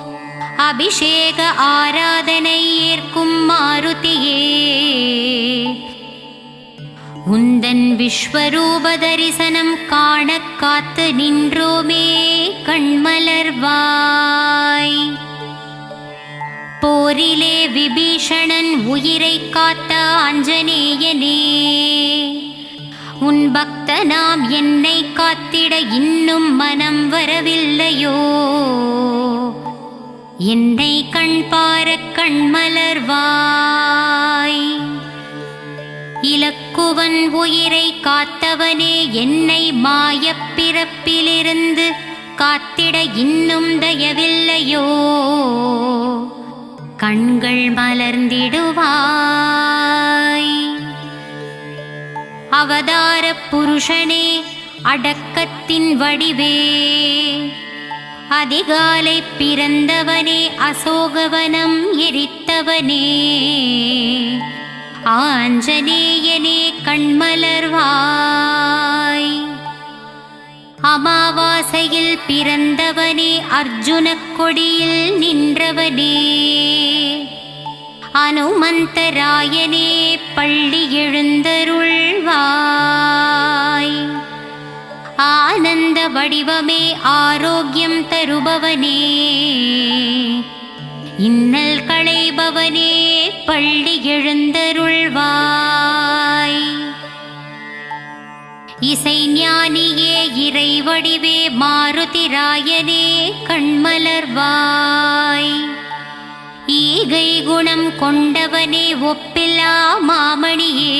S4: அபிஷேக ஆராதனை ஏற்கும் மாருதியே, உந்தன் விஸ்வரூப தரிசனம் காண காத்து நின்றோமே கண்மலர்வாய். போரிலே விபீஷணன் உயிரை காத்த ஆஞ்சநேயனே, உன் பக்தனாம் என்னை காத்திட இன்னும் மனம் வரவில்லையோ, என்னை கண் பார கண்மலர்வாய். இலக்குவன் உயிரை காத்தவனே, என்னை மாயப் பிறப்பிலிருந்து காத்திட இன்னும் தயவில்லையோ, கண்கள் மலர்ந்திடுவாய். அவதார புருஷனே, அடக்கத்தின் வடிவே, அதிகாலை பிறந்தவனே, அசோகவனம் எரித்தவனே, ஆஞ்சநேயனே கண்மலர்வாய். அமாவாசையில் பிறந்தவனே, அர்ஜுனக் கொடியில் நின்றவனே, அனுமந்தராயனே பள்ளி எழுந்தருள்வாய். ஆனந்த வடிவமே, ஆரோக்கியம் தருபவனே, இன்னல் களைபவனே பள்ளி எழுந்தருள்வாய். இசைஞானியே இறை வடிவே, மாருதிராயனே கண்மலர்வாய். ஈகை குணம் கொண்டவனே, ஒப்பில்லா மாமணியே,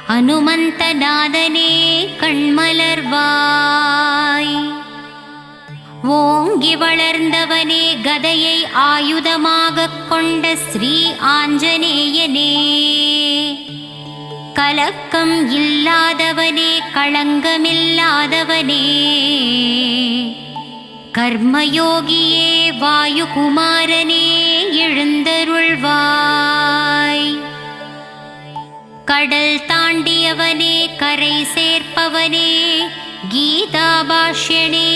S4: அனுமந்தநாதனே கண்மலர்வாய். ஓங்கி வளர்ந்தவனே, கதையை ஆயுதமாகக் கொண்ட ஸ்ரீ ஆஞ்சநேயனே, கலக்கம் இல்லாதவனே, களங்கமில்லாதவனே, கர்மயோகியே, வாயுகுமாரனே எழுந்தருள்வாய். கடல் தாண்டியவனே, கரை சேர்ப்பவனே, கீதாபாஷ்யனே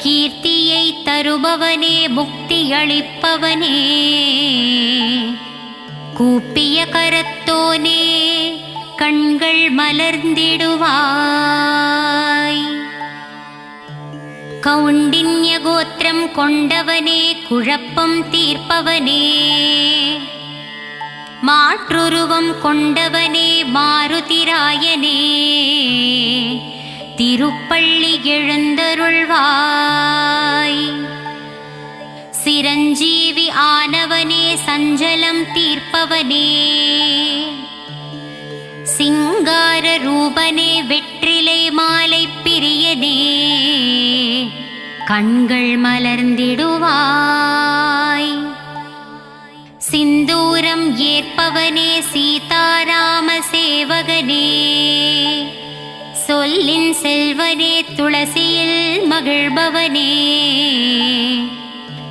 S4: கீர்த்தியை தருபவனே முக்தியளிப்பவனே கூப்பிய கரத்தோனே கண்கள் மலர்ந்திடுவாய் கௌண்டின்ய கோத்திரம் கொண்டவனே குழப்பம் தீர்ப்பவனே மாற்றுருவம் கொண்டவனே மாருதிராயனே திருப்பள்ளி எழுந்தருள்வாய் சிரஞ்சீவி ஆனவனே சஞ்சலம் தீர்ப்பவனே சிங்கார ரூபனே வெற்றிலை மாலை பிரியனே கண்கள் மலர்ந்திடுவாய் சிந்தூரம் ஏற்பவனே சீதாராம சேவகனே சொல்லின் செல்வனே துளசியில் மகிழ்பவனே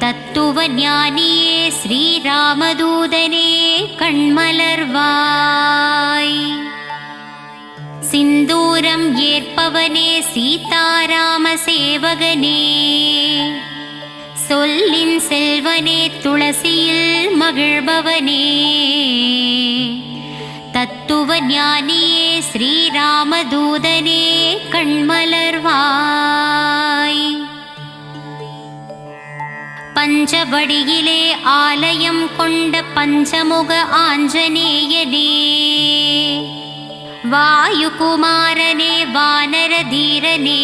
S4: தத்துவ ஞானியே ஸ்ரீராமதூதனே கண்மலர்வாய் சிந்தூரம் ஏற்பவனே சீதாராம சேவகனே சொல்லின் செல்வனே துளசியில் மகிழ்பவனே தத்துவ ஞானியே ஸ்ரீராமதூதனே கண்மலர்வாய் பஞ்சவடியிலே ஆலயம் கொண்ட பஞ்சமுக ஆஞ்சநேயனே வாயுகுமாரனே வானரதீரனே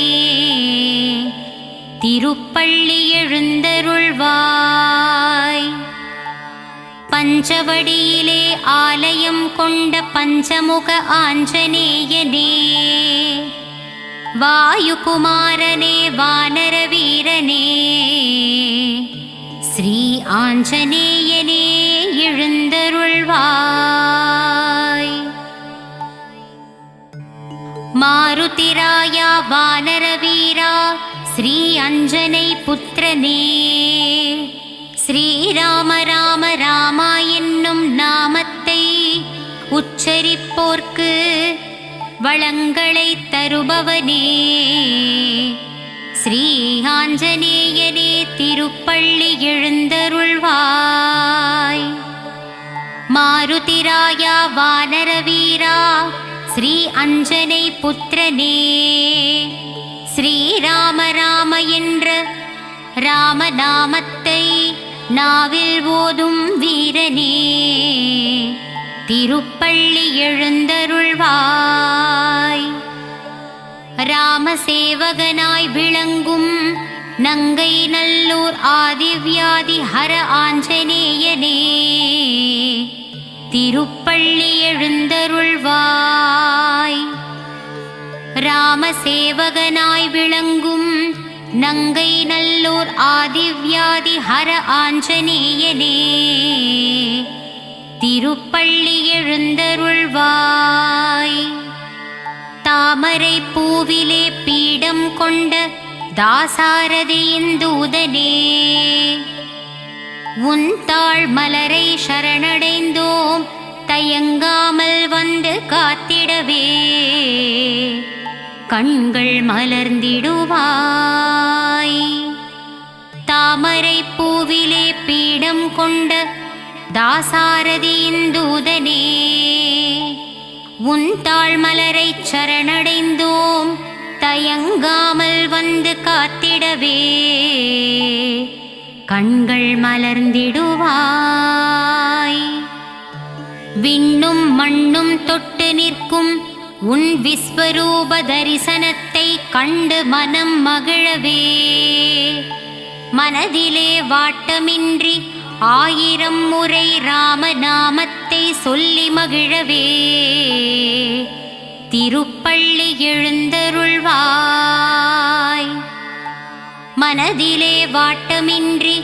S4: திருப்பள்ளி எழுந்தருள்வாய் பஞ்சவடியிலே ஆலயம் கொண்ட பஞ்சமுக ஆஞ்சநேயனே வாயுகுமாரனே வானரவீரனே ஸ்ரீ ஆஞ்சநேயனே எழுந்தருள்வாய் மாருதிராயா வானரவீரா ஸ்ரீ அஞ்சனை புத்திரனே ஸ்ரீராம ராம ராமா என்னும் நாமத்தை உச்சரிப்போர்க்கு வளங்களை தருபவனே ஸ்ரீ ஆஞ்சநேயனே திருப்பள்ளி எழுந்தருள்வாய் மாருதிராயா வானரவீரா ஸ்ரீ அஞ்சனை புத்திரனே ஸ்ரீராம ராம என்ற ராமநாமத்தை நாவில் ஓதும் வீரனே திருப்பள்ளி எழுந்தருள்வாய் ராமசேவகனாய் விளங்கும் நங்கை நல்லூர் ஆதிவ்யாதி ஹர ஆஞ்சநேயனே திருப்பள்ளி எழுந்தருள்வாய் ராமசேவகனாய் விளங்கும் நங்கை நல்லூர் ஆதிவ்யாதி ஹர ஆஞ்சநேயனே திருப்பள்ளி எழுந்தருள்வாய் தாமரை பூவிலே பீடம் கொண்ட தாசாரதியின் தூதனே உன் தாழ் மலரை சரணடைந்தோம் தயங்காமல் வந்து காத்திடவே கண்கள் மலர்ந்திடுவாய் தாமரை பூவிலே பீடம் கொண்ட தாசாரதியின் தூதனே உன் தாழ் மலரை சரணடைந்தோம் தயங்காமல் வந்து காத்திடவே கண்கள் மலர்ந்திடுவாய் விண்ணும் மண்ணும் தொட்டு நிற்கும் உன் விஸ்வரூப தரிசனத்தை கண்டு மனம் மகிழவே மனதிலே வாட்டமின்றி 1000 முறை ராமநாமத்தை சொல்லி மகிழவே திருப்பள்ளி எழுந்தருள்வாய் மனதிலே வாட்டமின்றி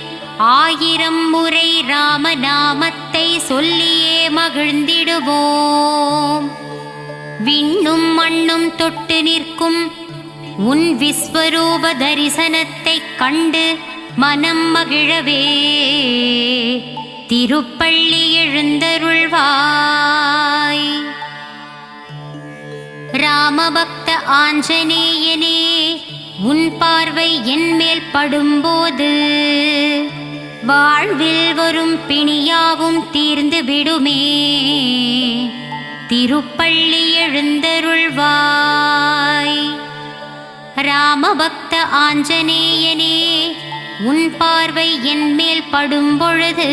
S4: 1000 முறை ராமநாமத்தை சொல்லியே மகிழ்ந்திடுவோம் விண்ணும் மண்ணும் தொட்டு நிற்கும் உன் விஸ்வரூப தரிசனத்தை கண்டு மனம் மகிழவே திருப்பள்ளி எழுந்தருள்வாய் ராமபக்த ஆஞ்சநேயனே, உன் பார்வை என் மேல் படும்போது வாழ்வில் வரும் பிணியாவும் தீர்ந்து விடுமே. திருப்பள்ளி எழுந்தருள்வாய். ராமபக்த ஆஞ்சநேயனே, உன் பார்வை என் மேல் படும்பொழுது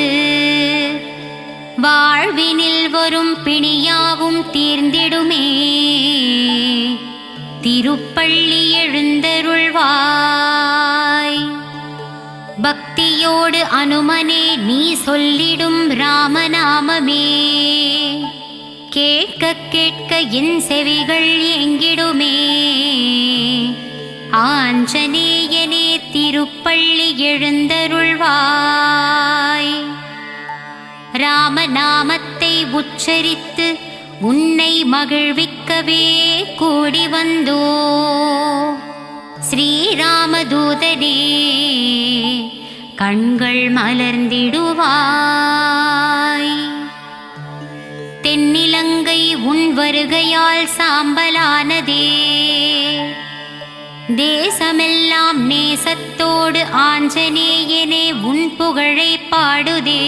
S4: வாழ்வினில் வரும் பிணியாவும் தீர்ந்திடுமே. திருப்பள்ளி எழுந்தருள்வாய். பக்தியோடு அனுமனே நீ சொல்லிடும் ராமநாமமே, கேட்க கேட்க என் செவிகள் ஏங்கிடுமே. ஆஞ்சநேயனே, திருப்பள்ளி எழுந்தருள்வாய். ராமநாமத்தை உச்சரித்து உன்னை மகிழ்விக்கவே கூடி வந்தோ. ஸ்ரீராமதூதனே, கண்கள் மலர்ந்திடுவாய். தென்னிலங்கை உன் வருகையால் சாம்பலானதே. தேசமெல்லாம் நேசத்தோடு ஆஞ்சநேயனே உன் புகழை பாடுதே.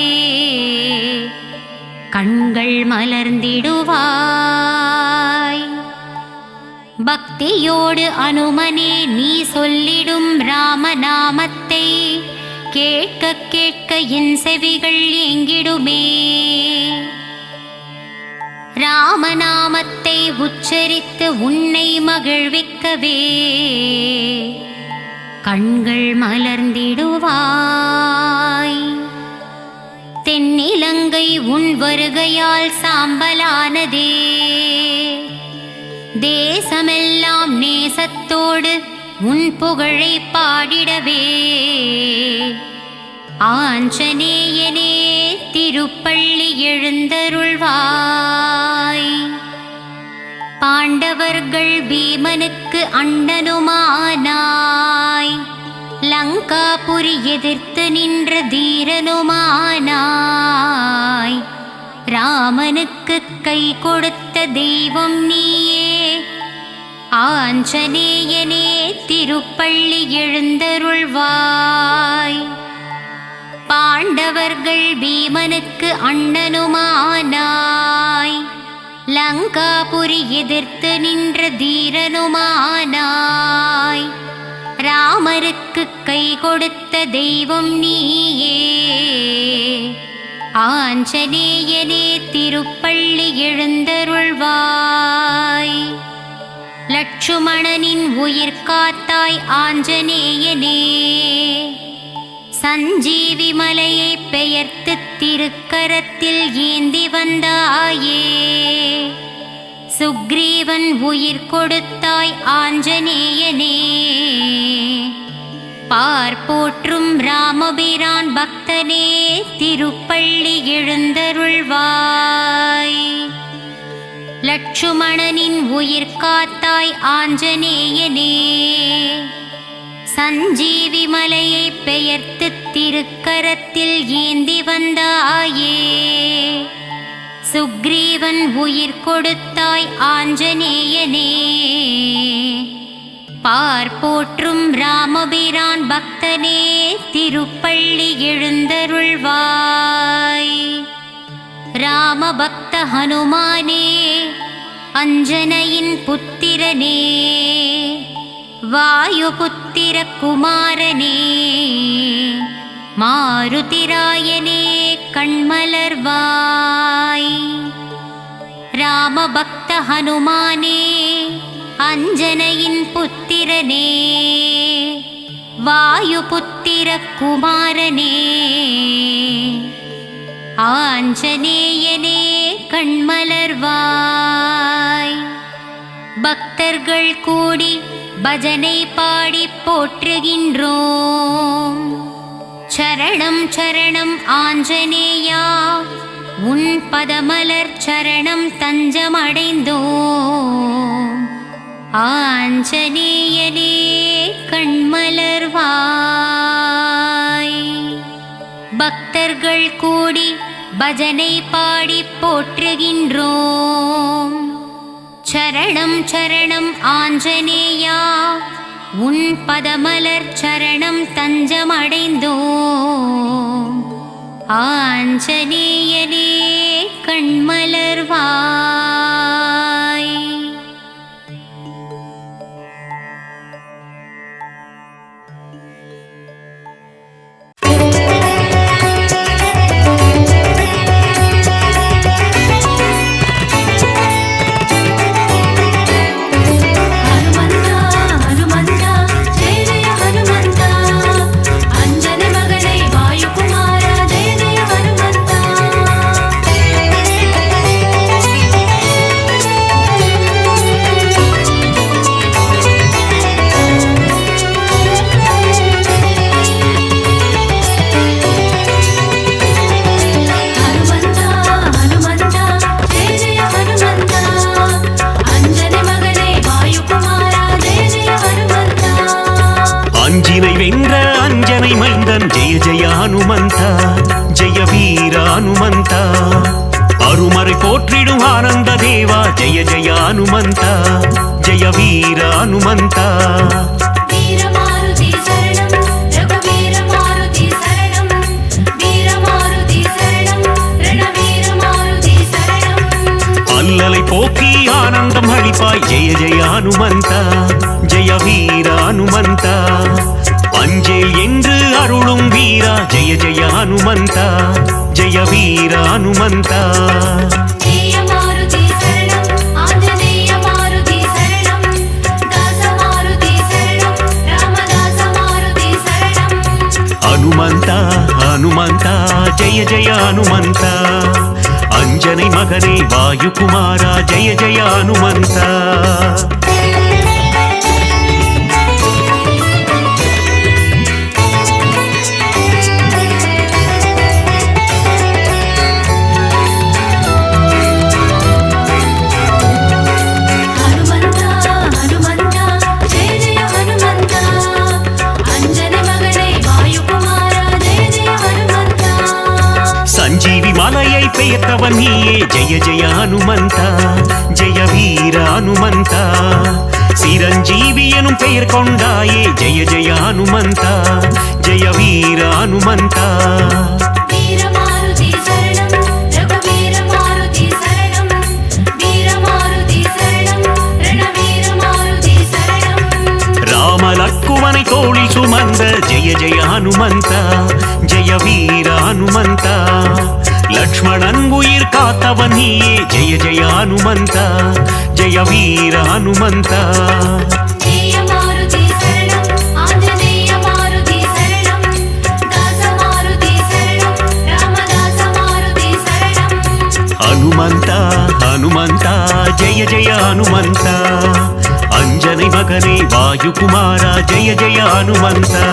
S4: கண்கள் மலர்ந்திடுவாய். பக்தியோடு அனுமனே நீ சொல்லிடும் ராமநாமத்தை கேட்க கேட்க என் செவிகள் ஏங்கிடுமே. ராமநாமத்தை உச்சரித்து உன்னை மகிழ்விக்கவே கண்கள் மலர்ந்திடுவாய். தென்னிலங்கை உன் வருகையால் சாம்பலானதே. தேசமெல்லாம் நேசத்தோடு உன் புகழை பாடிடவே ஆஞ்சநேயனே, திருப்பள்ளி எழுந்தருள்வாய். பாண்டவர்கள் பீமனுக்கு அண்ணனுமானாய். லங்காபுரி எதிர்த்து நின்ற தீரனுமானாய். ராமனுக்கு கை கொடுத்த தெய்வம் நீயே. ஆஞ்சநேயனே, திருப்பள்ளி எழுந்தருள்வாய். பாண்டவர்கள் பீமனுக்கு அண்ணனுமானாய். லங்காபுரி எதிர்த்து நின்ற தீரனுமானாய். ராமருக்கு கை கொடுத்த தெய்வம் நீயே. ஆஞ்சநேயனே, திருப்பள்ளி எழுந்தருள்வாய். லட்சுமணனின் உயிர் காத்தாய் ஆஞ்சநேயனே. சஞ்சீவி மலையை பெயர்த்து திருக்கரத்தில் ஏந்தி வந்தாயே. சுக்ரீவன் உயிர் கொடுத்தாய் ஆஞ்சநேயனே. பார்ப்போற்றும் ராமபிரான் பக்தனே, திருப்பள்ளி எழுந்தருள்வாய். லட்சுமணனின் உயிர் காத்தாய் ஆஞ்சநேயனே. சஞ்சீவி மலையை பெயர்த்து திருக்கரத்தில் ஏந்தி வந்தாயே. சுக்ரீவன் உயிர் கொடுத்தாய் ஆஞ்சநேயனே. பார்ப்போற்றும் ராமபிரான் பக்தனே, திருப்பள்ளி எழுந்தருள்வாய். ராமபக்த ஹனுமானே, அஞ்சனையின் புத்திரனே. வாயுபுத்திர குமாரனே, மாருதிராயனே, கண்மலர்வாய். ராமபக்த ஹனுமானே, அஞ்சனையின் புத்திரனே. வாயுபுத்திர குமாரனே, ஆஞ்சநேயனே, கண்மலர்வாய். பக்தர்கள் கூடி பஜனை பாடி போற்றுகின்றோம். சரணம் சரணம் ஆஞ்சநேயா, உன் பதமலர் சரணம் தஞ்சமடைந்தோம். ஆஞ்சநேயனே, கண்மலர்வாய். பக்தர்கள் கூடி பஜனை பாடி போற்றுகின்றோம். சரணம் சரணம் ஆஞ்சநேயா, உன் பதமலர் சரணம் தஞ்சமடைந்தோம். ஆஞ்சநேயனே கண்மலர்வாய்.
S3: ஜெய ஜெய ஹனுமந்தா, ஜெய வீர ஹனுமந்தா, அருமறை போற்றிடும் ஆனந்த தேவா, ஜெய ஜெய ஹனுமந்தா, ஜெய வீர ஹனுமந்தா. அல்லலை போக்கி ஆனந்தம் அளிப்பாய், ஜெய ஜெய ஹனுமந்தா, ஜெய வீர ஹனுமந்தா, அஞ்சேல் என்று அருளும் வீரா, ஜெய ஜெய ஹனுமந்தா, ஜெய வீர ஹனுமந்தா. ஹனுமந்தா ஹனுமந்தா ஜெய ஜெய ஹனுமந்தா, அஞ்சனை மகனே வாயுகுமாரா, ஜெய ஜெய ஹனுமந்தா. சஞ்சீவி மலையை பெயர்த்தவன் நீயே, ஜெய ஜெய ஹனுமந்தா, ஜெய வீர ஹனுமந்தா, சிரஞ்சீவி எனும் பெயர் கொண்டாயே, ஜெய ஜெய ஹனுமந்தா, ஜெய வீர ஹனுமந்தா. ராமலக்குவனை தோளில் சுமந்த, ஜெய ஜெய ஹனுமந்தா, ஜெய வீர ஹனுமந்தா, லக்ஷ்மணன் உயிர் காத்தவன் நீயே, ஜெய ஜெய ஹனுமந்தா, ஜெய வீர ஹனுமந்தா. ஹனுமந்தா ஹனுமந்தா ஜெய ஜெய ஹனுமந்தா, அஞ்சனை மகனே வாயுகுமாரா, ஜெய ஜெய ஹனுமந்தா.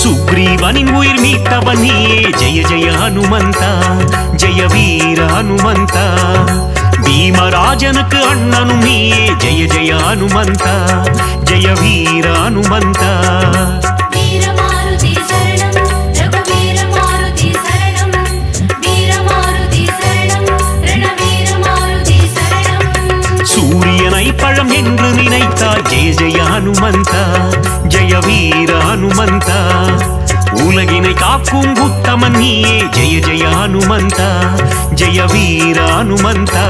S3: சுக்ரீவனின் உயிர் மீட்டவன் நீயே, ஜெய ஜெய ஹனுமந்தா, ஜெய வீர ஹனுமந்தா, பீமராஜனுக்கு அண்ணனும் நீயே, ஜெய ஜெய ஹனுமந்தா, ஜெய வீர ஹனுமந்தா. சூரியனை பழம் என்று நினைத்தார், ஜெய ஜெய ஹனுமந்தா, ஜெய வீர ஹனுமந்தா, உலகினை காக்கும் உத்தமன் நீயே, ஜெய ஜெய ஹனுமந்தா, ஜெய வீர ஹனுமந்தா.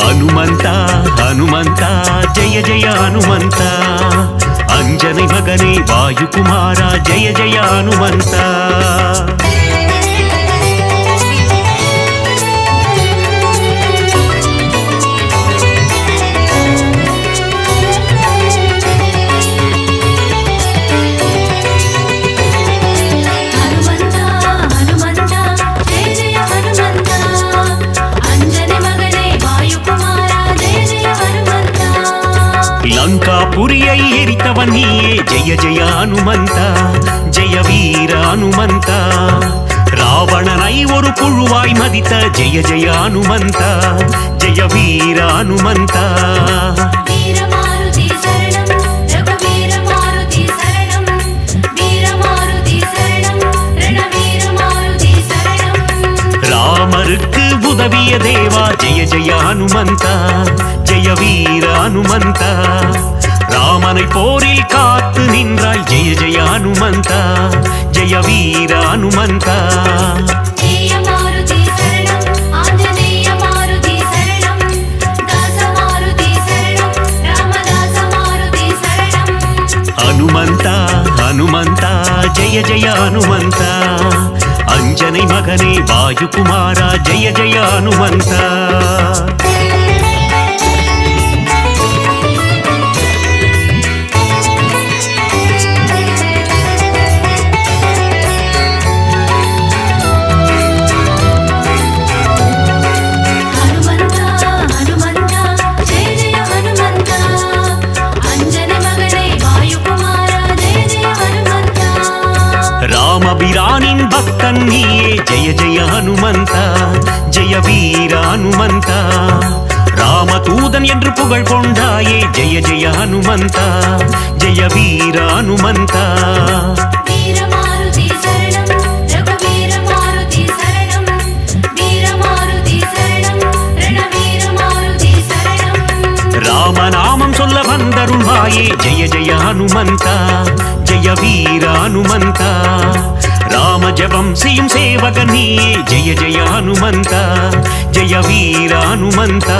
S3: ஹனுமந்தா ஹனுமந்தா ஜெய ஜெய ஹனுமந்தா, அஞ்சனை மகனே வாயுகுமாரா, ஜெய ஜெய ஹனுமந்தா. லங்காபுரியை எரித்தவன் நீயே ஜெய ஜெய ஹனுமந்தா ஜெய வீர ஹனுமந்தா ராவணனை ஒரு புழுவாய் மதித்த ஜெய ஜெய ஹனுமந்தா ஜெய வீர ஹனுமந்தா
S2: வீரமாருதி சரணம் ரகுவீர மாருதி சரணம் வீரமாருதி சரணம் ரணவீர மாருதி சரணம்
S3: ராமருக்கு உதவிய தேவா ஜெய ஜெய ஹனுமந்தா ஜெய வீர ஹனுமந்தா ராமனை போரில் காத்து நின்றாய் ஜெய ஜெய ஹனுமந்தா ஜெய வீர ஹனுமந்தா
S2: ஜெய மாருதி சரணம் ஆஞ்சநேய மாருதி சரணம் தாச மாருதி சரணம் ராமதாச மாருதி சரணம்
S3: ஹனுமந்தா ஹனுமந்தா ஜெய ஜெய ஹனுமந்தா அஞ்சனை மகனே வாயுகுமாரா ஜெய ஜெய ஹனுமந்தா
S2: ஹனுமந்தா ஹனுமந்தா ஜெய ஜெய ஹனுமந்தா அஞ்சனை மகனே வாயுகுமாரா ஜெய ஜெய ஹனுமந்தா
S3: ராமபிரானின் பக்தன் நீயே ஜெய ஜெய ஹனுமந்தா ஜெய வீர ஹனுமந்தா ராமதூதன் என்று புகழ் கொண்டாயே ஜெய ஜெய ஹனுமந்தா ஜெய வீர ஹனுமந்தா
S2: வீரமாருதி சரணம் ரகுவீர மாருதி சரணம் வீரமாருதி சரணம் ரணவீர மாருதி சரணம்
S3: ராமநாமம் சொல்ல வந்தருள்வாயே ஜெய ஜெய ஹனுமந்தா ஜெய வீர ஹனுமந்தா ராம ஜபம் செய்யும் சேவகன் நீயே ஜெய ஜெய ஹனுமந்தா ஜெய வீர ஹனுமந்தா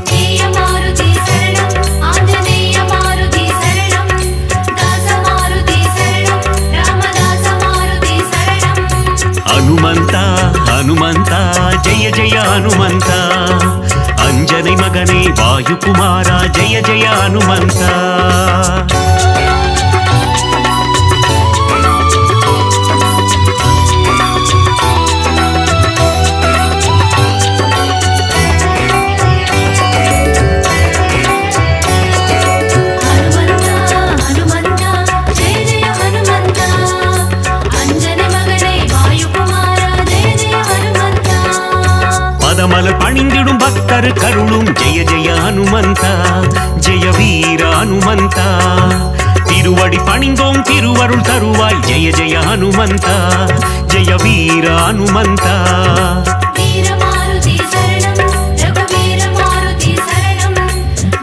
S2: ஜெய மாருதி சரணம் ஆஞ்சநேய மாருதி சரணம் தாச மாருதி சரணம் ராமதாச மாருதி சரணம்
S3: ஹனுமந்தா ஹனுமந்தா ஜெய ஜெய ஹனுமந்தா அஞ்சனை மகனே வாயுகுமாரா ஜெய ஜெய ஹனுமந்தா
S2: ஹனுமந்தா ஹனுமந்தா ஜெய ஜெய ஹனுமந்தா அஞ்சனை மகனே வாயுகுமாரா ஜெய ஜெய ஹனுமந்தா
S3: பதமலர் பணிந்திடும் பக்தர் கருளும் ஜெய ஜெய ஹனுமந்தா ஜெய வீர ஹனுமந்தா திருவடி பணிந்தோம் திருவருள் தருவாய் ஜெய ஜெய ஹனுமந்தா ஜெய வீர ஹனுமந்தா
S2: வீரமாருதி சரணம் ரகுவீர மாருதி சரணம்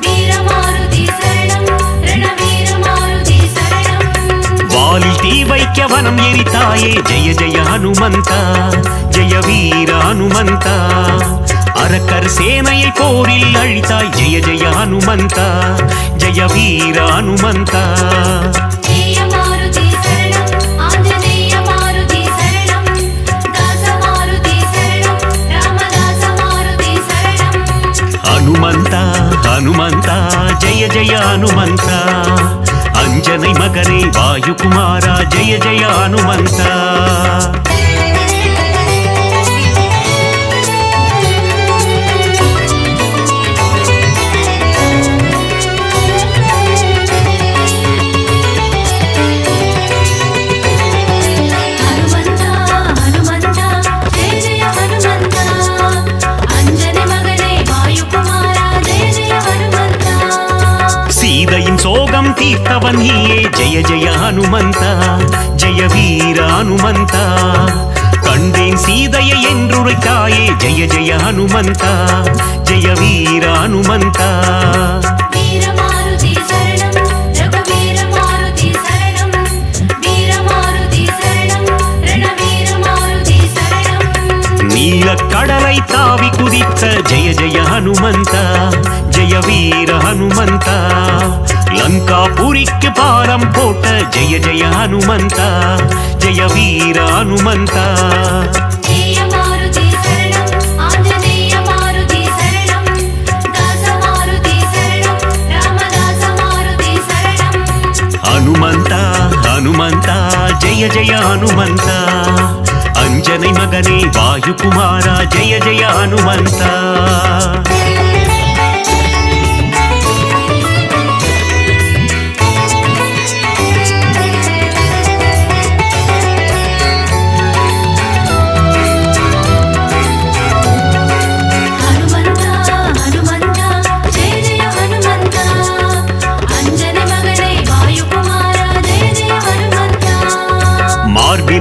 S2: வீரமாருதி சரணம் ரணவீர மாருதி சரணம்
S3: வாலில் தீ வைக்க வனம் எரித்தாயே ஜெய ஜெய ஹனுமந்தா ஜெய வீர ஹனுமந்தா அரக்கர் சேனையை போரில் அழித்தாய் ஜெய ஜெய ஹனுமந்தா ஜெய வீர ஹனுமந்தா
S2: ஜெய மாருதி சரணம் ஆஞ்சநேய மாருதி சரணம் தாச மாருதி சரணம் ராமதாச மாருதி சரணம்
S3: ஹனுமந்தா ஹனுமந்தா ஜெய ஜெய ஹனுமந்தா அஞ்சனை மகனே வாயுகுமாரா ஜெய ஜெய ஹனுமந்தா
S2: ஹனுமந்தா ஹனுமந்தா ஜெய ஜெய ஹனுமந்தா அஞ்சனை மகனே வாயுகுமாரா ஜெய ஜெய ஹனுமந்தா
S3: சீதையின் சோகம் தீர்த்தவன் நீயே ஜெய ஜெய ஹனுமந்தா ஜெய வீர ஹனுமந்தா கண்டேன் சீதையை என்றுரைத்தாயே ஜெய ஜெய ஹனுமந்தா ஜெய வீர ஹனுமந்தா
S2: வீரமாருதி சரணம் ரகுவீர மாருதி சரணம் வீரமாருதி சரணம் ரணவீர மாருதி சரணம்
S3: நீலக் கடலை தாவி குதித்த ஜெய ஜெய ஹனுமந்தா ஜெய வீர ஹனுமந்தா லங்காபுரிக்கு பாரம் போட்ட ஜெய ஜெய ஹனுமந்தா ஜெய வீர ஹனுமந்தா
S2: ஜெய மாருதி சரணம் ஆஞ்சநேய மாருதி சரணம் தாச மாருதி சரணம் ராமதாச மாருதி சரணம்
S3: ஹனுமந்தா ஹனுமந்தா ஜெய ஜெய ஹனுமந்தா அஞ்சனை மகனே வாயுகுமாரா ஜெய ஜெய ஹனுமந்தா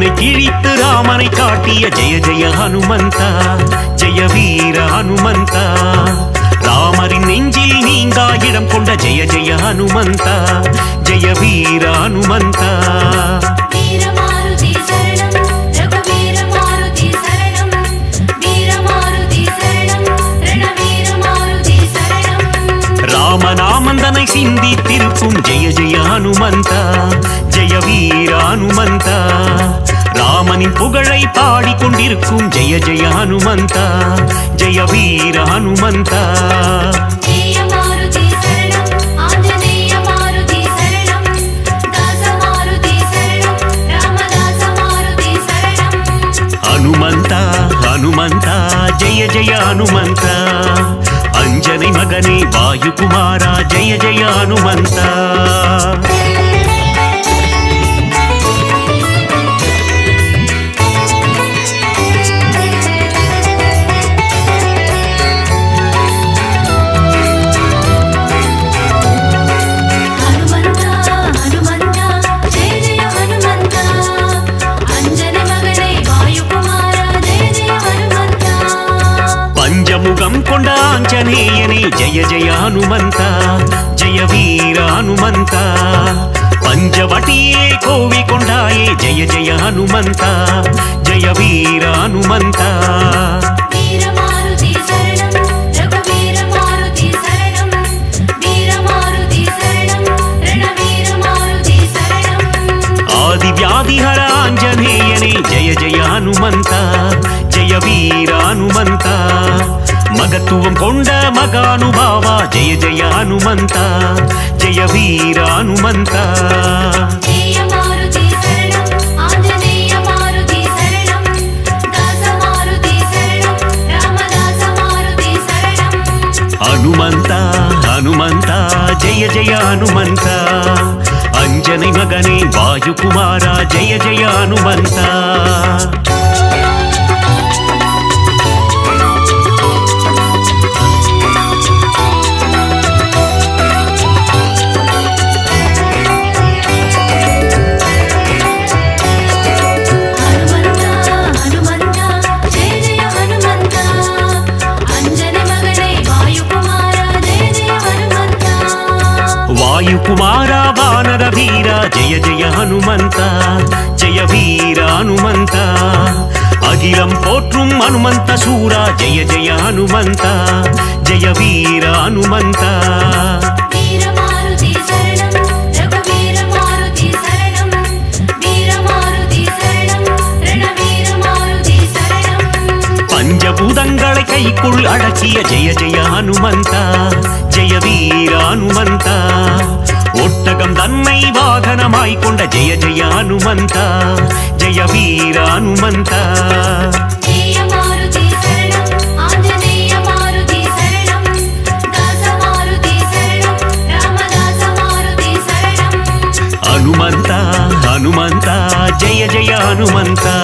S3: அம்பினை கிழித்து ராமனை காட்டிய ஜெய ஜெய ஹனுமந்தா ஜெய வீர ஹனுமந்தா ராமரின் நெஞ்சில் நீங்கா இடம் கொண்ட ஜெய ஜெய ஹனுமந்தா ஜெய வீர ஹனுமந்தா
S2: வீரமாருதி சரணம் ரகுவீர மாருதி சரணம் வீரமாருதி சரணம் ரணவீர மாருதி சரணம்
S3: ராமநாமந்தனை சிந்தித்திருக்கும் ஜெய ஜெய ஹனுமந்தா ஜெய வீர ஹனுமந்தா ராமனின் புகழை பாடிக்கொண்டிருக்கும் ஜெய ஜெய ஹனுமந்தா ஜெய வீர ஹனுமந்தா
S2: ஜெயமாருதி சரணம் ஆஞ்சநேய மாருதி சரணம் தாசமாருதி சரணம் ராமதாச மாருதி சரணம்
S3: ஹனுமந்தா ஹனுமந்தா ஜெய ஜெய ஹனுமந்தா அஞ்சனை மகனே வாயுகுமாரா ஜெய ஜெய ஹனுமந்தா
S2: ஹனுமந்தா ஹனுமந்தா ஜெய ஜெய ஹனுமந்தா அஞ்சனை மகனே வாயுகுமாரா ஜெய ஜெய ஹனுமந்தா
S3: பஞ்சமுகம் கொண்ட ஆஞ்சநேயனே ஜெய ஜெய ஹனுமந்தா ஜெய வீர ஹனுமந்தா பஞ்சவட்டியே கோவி கொண்டாயே ஜெய ஜெய ஹனுமந்தா ஜெய வீர ஹனுமந்தா
S2: வீரமாருதி சரணம் ரகுவீர மாருதி சரணம் வீரமாருதி சரணம் ரணவீர மாருதி சரணம்
S3: ஆதி வியாதிஹர ஆஞ்சநேயனே ஜெய ஜெய ஹனுமந்தா ஜெய வீர ஹனுமந்தா மகத்துவம் கொண்ட மகானுபாவா ஜெய ஜெய ஹனுமந்தா ஜெய வீர ஹனுமந்தா
S2: ஜெயமாருதி சரணம் ஆஞ்சநேய மாருதி சரணம் தாசமாருதி சரணம் ராமதாச மாருதி சரணம்
S3: ஹனுமந்தா ஹனுமந்தா ஜெய ஜெய ஹனுமந்தா அஞ்சனை மகனே வாயுகுமாரா ஜெய ஜெய ஹனுமந்தா
S2: ஹனுமந்தா ஹனுமந்தா ஜெய ஜெய ஹனுமந்தா அஞ்சனை மகனே வாயுகுமாரா ஜெய ஜெய ஹனுமந்தா
S3: வாயுகுமாரா வானர வீரா ஜெய ஜெய ஹனுமந்தா ஜெய வீர ஹனுமந்தா அகிலம் போற்றும் ஹனுமந்த சூரா ஜெய ஜெய ஹனுமந்தா ஜெய வீர ஹனுமந்தா
S2: வீரமாருதி சரணம் ரகுவீர மாருதி சரணம் வீரமாருதி சரணம் ரணவீர மாருதி சரணம்
S3: பஞ்சபூதங்களை கைக்குள் அடக்கிய ஜெய ஜெய ஹனுமந்தா ஜெய வீர ஹனுமந்தா ஒட்டகம் தன்னை வாகனமாய் கொண்ட ஜெய ஜெய ஹனுமந்தா ஜெய வீர ஹனுமந்தா
S2: ஜெயமாருதி சரணம் ஆஞ்சநேய மாருதி சரணம் தாசமாருதி சரணம் ராமதாச மாருதி சரணம்
S3: ஹனுமந்தா ஹனுமந்தா ஜெய ஜெய ஹனுமந்தா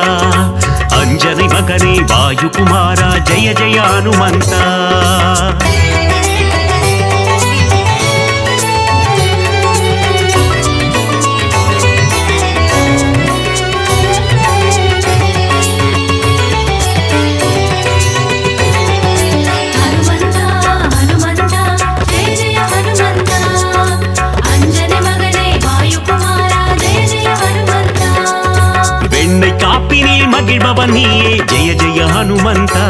S3: அஞ்சனை மகனே வாயுகுமாரா ஜெய ஜெய ஹனுமந்தா
S2: ஹனுமந்தா ஹனுமந்தா ஜெய ஜெய ஹனுமந்தா அஞ்சனை மகனே வாயுகுமாரா ஜெய ஜெய ஹனுமந்தா
S3: வெண்ணை காப்பினில் மகிழ்பவன் நீயே ஜெய ஜெய ஹனுமந்தா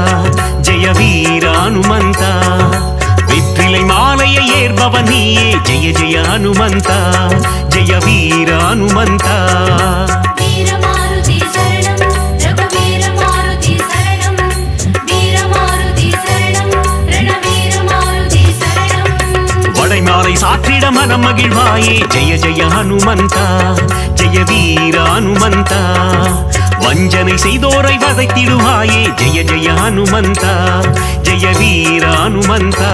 S3: ஜெய வீர ஹனுமந்தா வெற்றிலை மாலையை ஏற்பவன் நீயே ஜெய ஜெய ஹனுமந்தா ஜெய வீர ஹனுமந்தா
S2: வீரமாருதி சரணம் ரகுவீர மாருதி சரணம் வீரமாருதி சரணம் ரணவீர மாருதி சரணம்
S3: வடைமாலை சாற்றிட மனம் மகிழ்வாயே ஜெய ஜெய ஹனுமந்தா ஜெய வீர ஹனுமந்தா வஞ்சனை செய்தோரை வதைத்திடுவாயே ஜெய ஜெய ஹனுமந்தா ஜெய வீர ஹனுமந்தா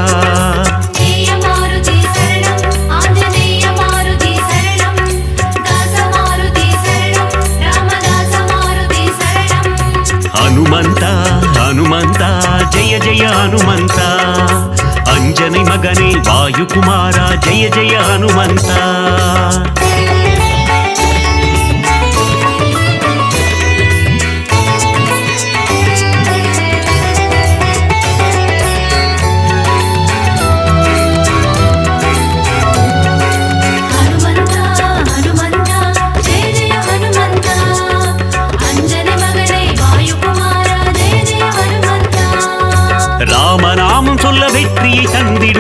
S2: ஜெயமாருதி சரணம் ஆஞ்சநேய மாருதி சரணம் தாசமாருதி சரணம் ராமதாச மாருதி சரணம்
S3: ஹனுமந்தா ஹனுமந்தா ஜெய ஜெய ஹனுமந்தா அஞ்சனை மகனே வாயுகுமாரா ஜெய ஜெய ஹனுமந்தா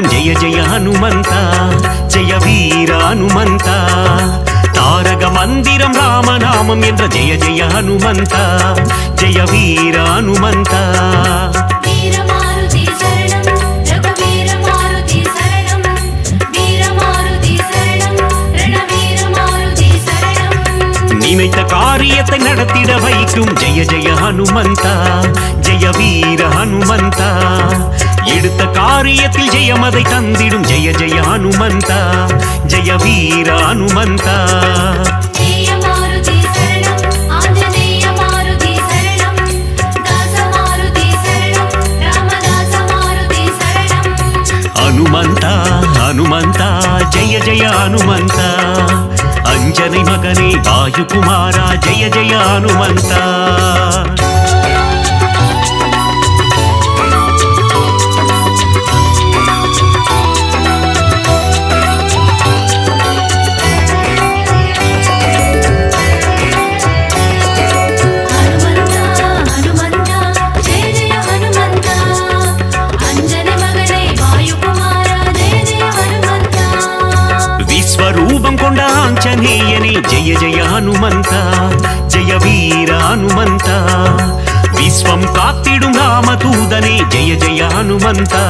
S3: தந்திடும் ஜெய ஜெய ஹனுமந்தா ஜெய வீர ஹனுமந்தா தாரக மந்திரம் ராமநாமம் என்ற ஜெய ஜெய ஹனுமந்தா ஜெய வீர ஹனுமந்தா
S2: வீரமாருதி சரணம் ரகுவீர மாருதி சரணம் வீரமாருதி சரணம் ரணவீர மாருதி சரணம்
S3: நினைத்த காரியத்தை நடத்திட வைக்கும் ஜெய ஜெய ஹனுமந்தா ஜெய வீர ஹனுமந்தா எடுத்த காரியத்தில் ஜெயமதை தந்திடும் ஜெய ஜெய ஹனுமந்தா ஜெய வீர ஹனுமந்தா
S2: ஜெய மாருதி சரணம் ஆஞ்சநேய மாருதி சரணம் தாச மாருதி சரணம் ராமதாச மாருதி சரணம்
S3: ஹனுமந்தா ஹனுமந்தா ஜெய ஜெய ஹனுமந்தா அஞ்சனை மகனே வாயுகுமாரா ஜெய ஜெய ஹனுமந்தா
S2: ஹனுமந்தா ஹனுமந்தா ஜெய ஜெய ஹனுமந்தா அஞ்சனை மகனே வாயுகுமாரா ஜெய ஜெய ஹனுமந்தா
S3: விஸ்வரூபம் கொண்ட ஆஞ்சநேயனே ஜெய ஜெய ஹனுமந்தா ஜெய வீர ஹனுமந்தா விஸ்வம் காத்திடும் ராமதூதனே ஜெய ஜெய ஹனுமந்தா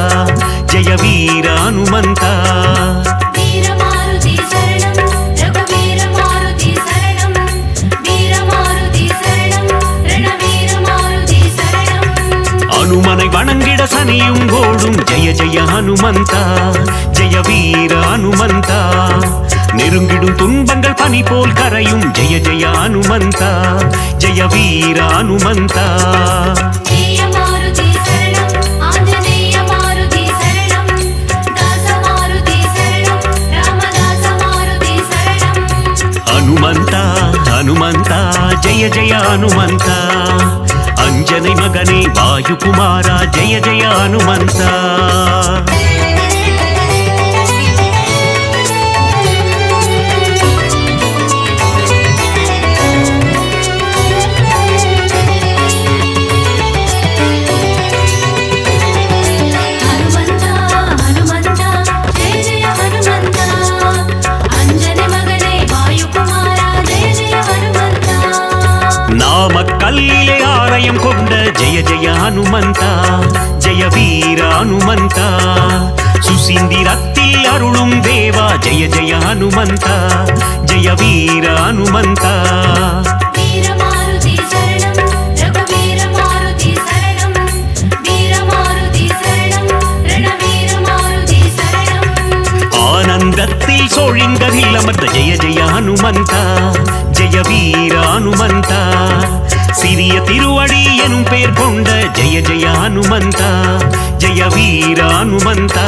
S3: ஜெய வீர ஹனுமந்தா
S2: வீரமாருதி சரணம் ரகுவீர மாருதி சரணம் வீரமாருதி சரணம் ரணவீர மாருதி சரணம்
S3: அனுமனை வணங்கிட சனியும் ஓடும் ஜெய ஜெய ஹனுமந்தா ஜெய வீர ஹனுமந்தா நெருங்கிடும் துன்பங்கள் பனி போல் கரையும் ஜெய ஜெய ஹனுமந்தா ஜெய வீர ஹனுமந்தா
S2: ஜெய மாருதி சரணம் ஆஞ்சநேய மாருதி சரணம் தாச மாருதி சரணம் ராமதாச மாருதி சரணம்
S3: ஹனுமந்தா ஹனுமந்தா ஜெய ஜெய ஹனுமந்தா அஞ்சனை மகனே வாயுகுமாரா ஜெய ஜெய ஹனுமந்தா
S2: ஹனுமந்தா ஹனுமந்தா ஜெய ஜெய ஹனுமந்தா அஞ்சனை மகனே வாயுகுமாரா ஜெய ஜெய ஹனுமந்தா
S3: நாமக்கல்லிலே ஆலயம் கொண்ட ஜெய ஜெய ஹனுமந்தா ஜெய வீர ஹனுமந்தா சுசீந்திரத்தில் அருளும் தேவா ஜெய ஜெய ஹனுமந்தா ஜெய வீர ஹனுமந்தா
S2: வீரமாருதி சரணம் ரகுவீர மாருதி சரணம் வீரமாருதி சரணம் ரணவீர மாருதி சரணம்
S3: ஆனந்தத்தில் சோழிங்கரில் அமர்ந்த ஜெய ஜெய ஹனுமந்தா ஜெய வீர ஹனுமந்தா சிறிய திருவடி எனும் பெயர் கொண்ட ஜெய ஜெய ஹனுமந்தா ஜெய வீர ஹனுமந்தா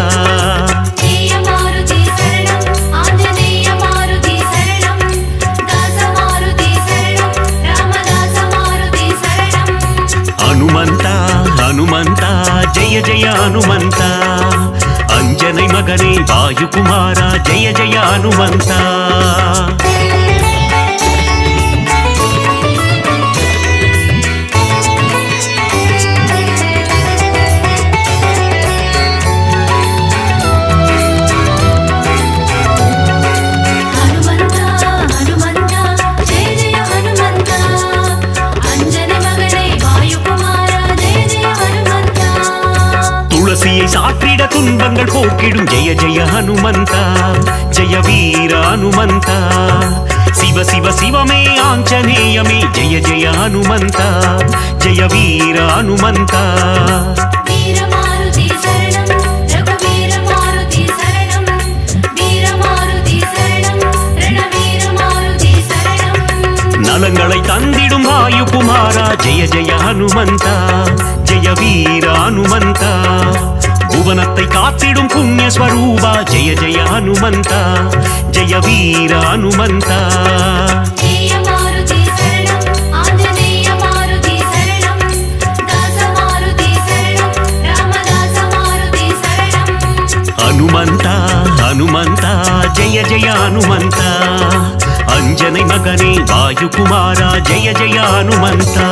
S2: ஜெய மாருதி சரணம் ஆஞ்சநேய மாருதி சரணம் தாச மாருதி சரணம் ராமதாச மாருதி சரணம்
S3: ஹனுமந்தா ஹனுமந்தா ஜெய ஜெய ஹனுமந்தா அஞ்சனை மகனே வாயுகுமாரா ஜெய ஜெய ஹனுமந்தா
S2: ஹனுமந்தா ஹனுமந்தா ஜெய ஜெய ஹனுமந்தா அஞ்சனை மகனே வாயுகுமாரா ஜெய ஜெய ஹனுமந்தா
S3: துளசியை சாற்றிட துன்பங்கள் போக்கிடும் ஜெய ஜெய ஹனுமந்தா ஜெய வீர ஹனுமந்தா சிவ சிவ சிவமே ஆஞ்சநேயமே ஜெய ஜெய ஹனுமந்தா ஜெய வீர ஹனுமந்தா
S2: வீரமாருதி சரணம் ரகுவீர மாருதி சரணம் வீரமாருதி சரணம் ரணவீர மாருதி சரணம்
S3: நலங்களை தந்திடும் வாயுகுமாரா ஜெய ஜெய ஹனுமந்தா ஜெய வீர ஹனுமந்தா புவனத்தை காத்திடும் புண்ணிய ஸ்வரூபா ஜெய ஜெய ஹனுமந்தா ஜெய வீர ஹனுமந்தா
S2: ஜெய மாருதி சரணம் ஆஞ்சநேய மாருதி சரணம் தாச மாருதி சரணம் ராமதாச மாருதி சரணம்
S3: ஹனுமந்தா ஹனுமந்தா ஜெய ஜெய ஹனுமந்தா அஞ்சனை மகனே வாயுகுமாரா ஜெய ஜெய ஹனுமந்தா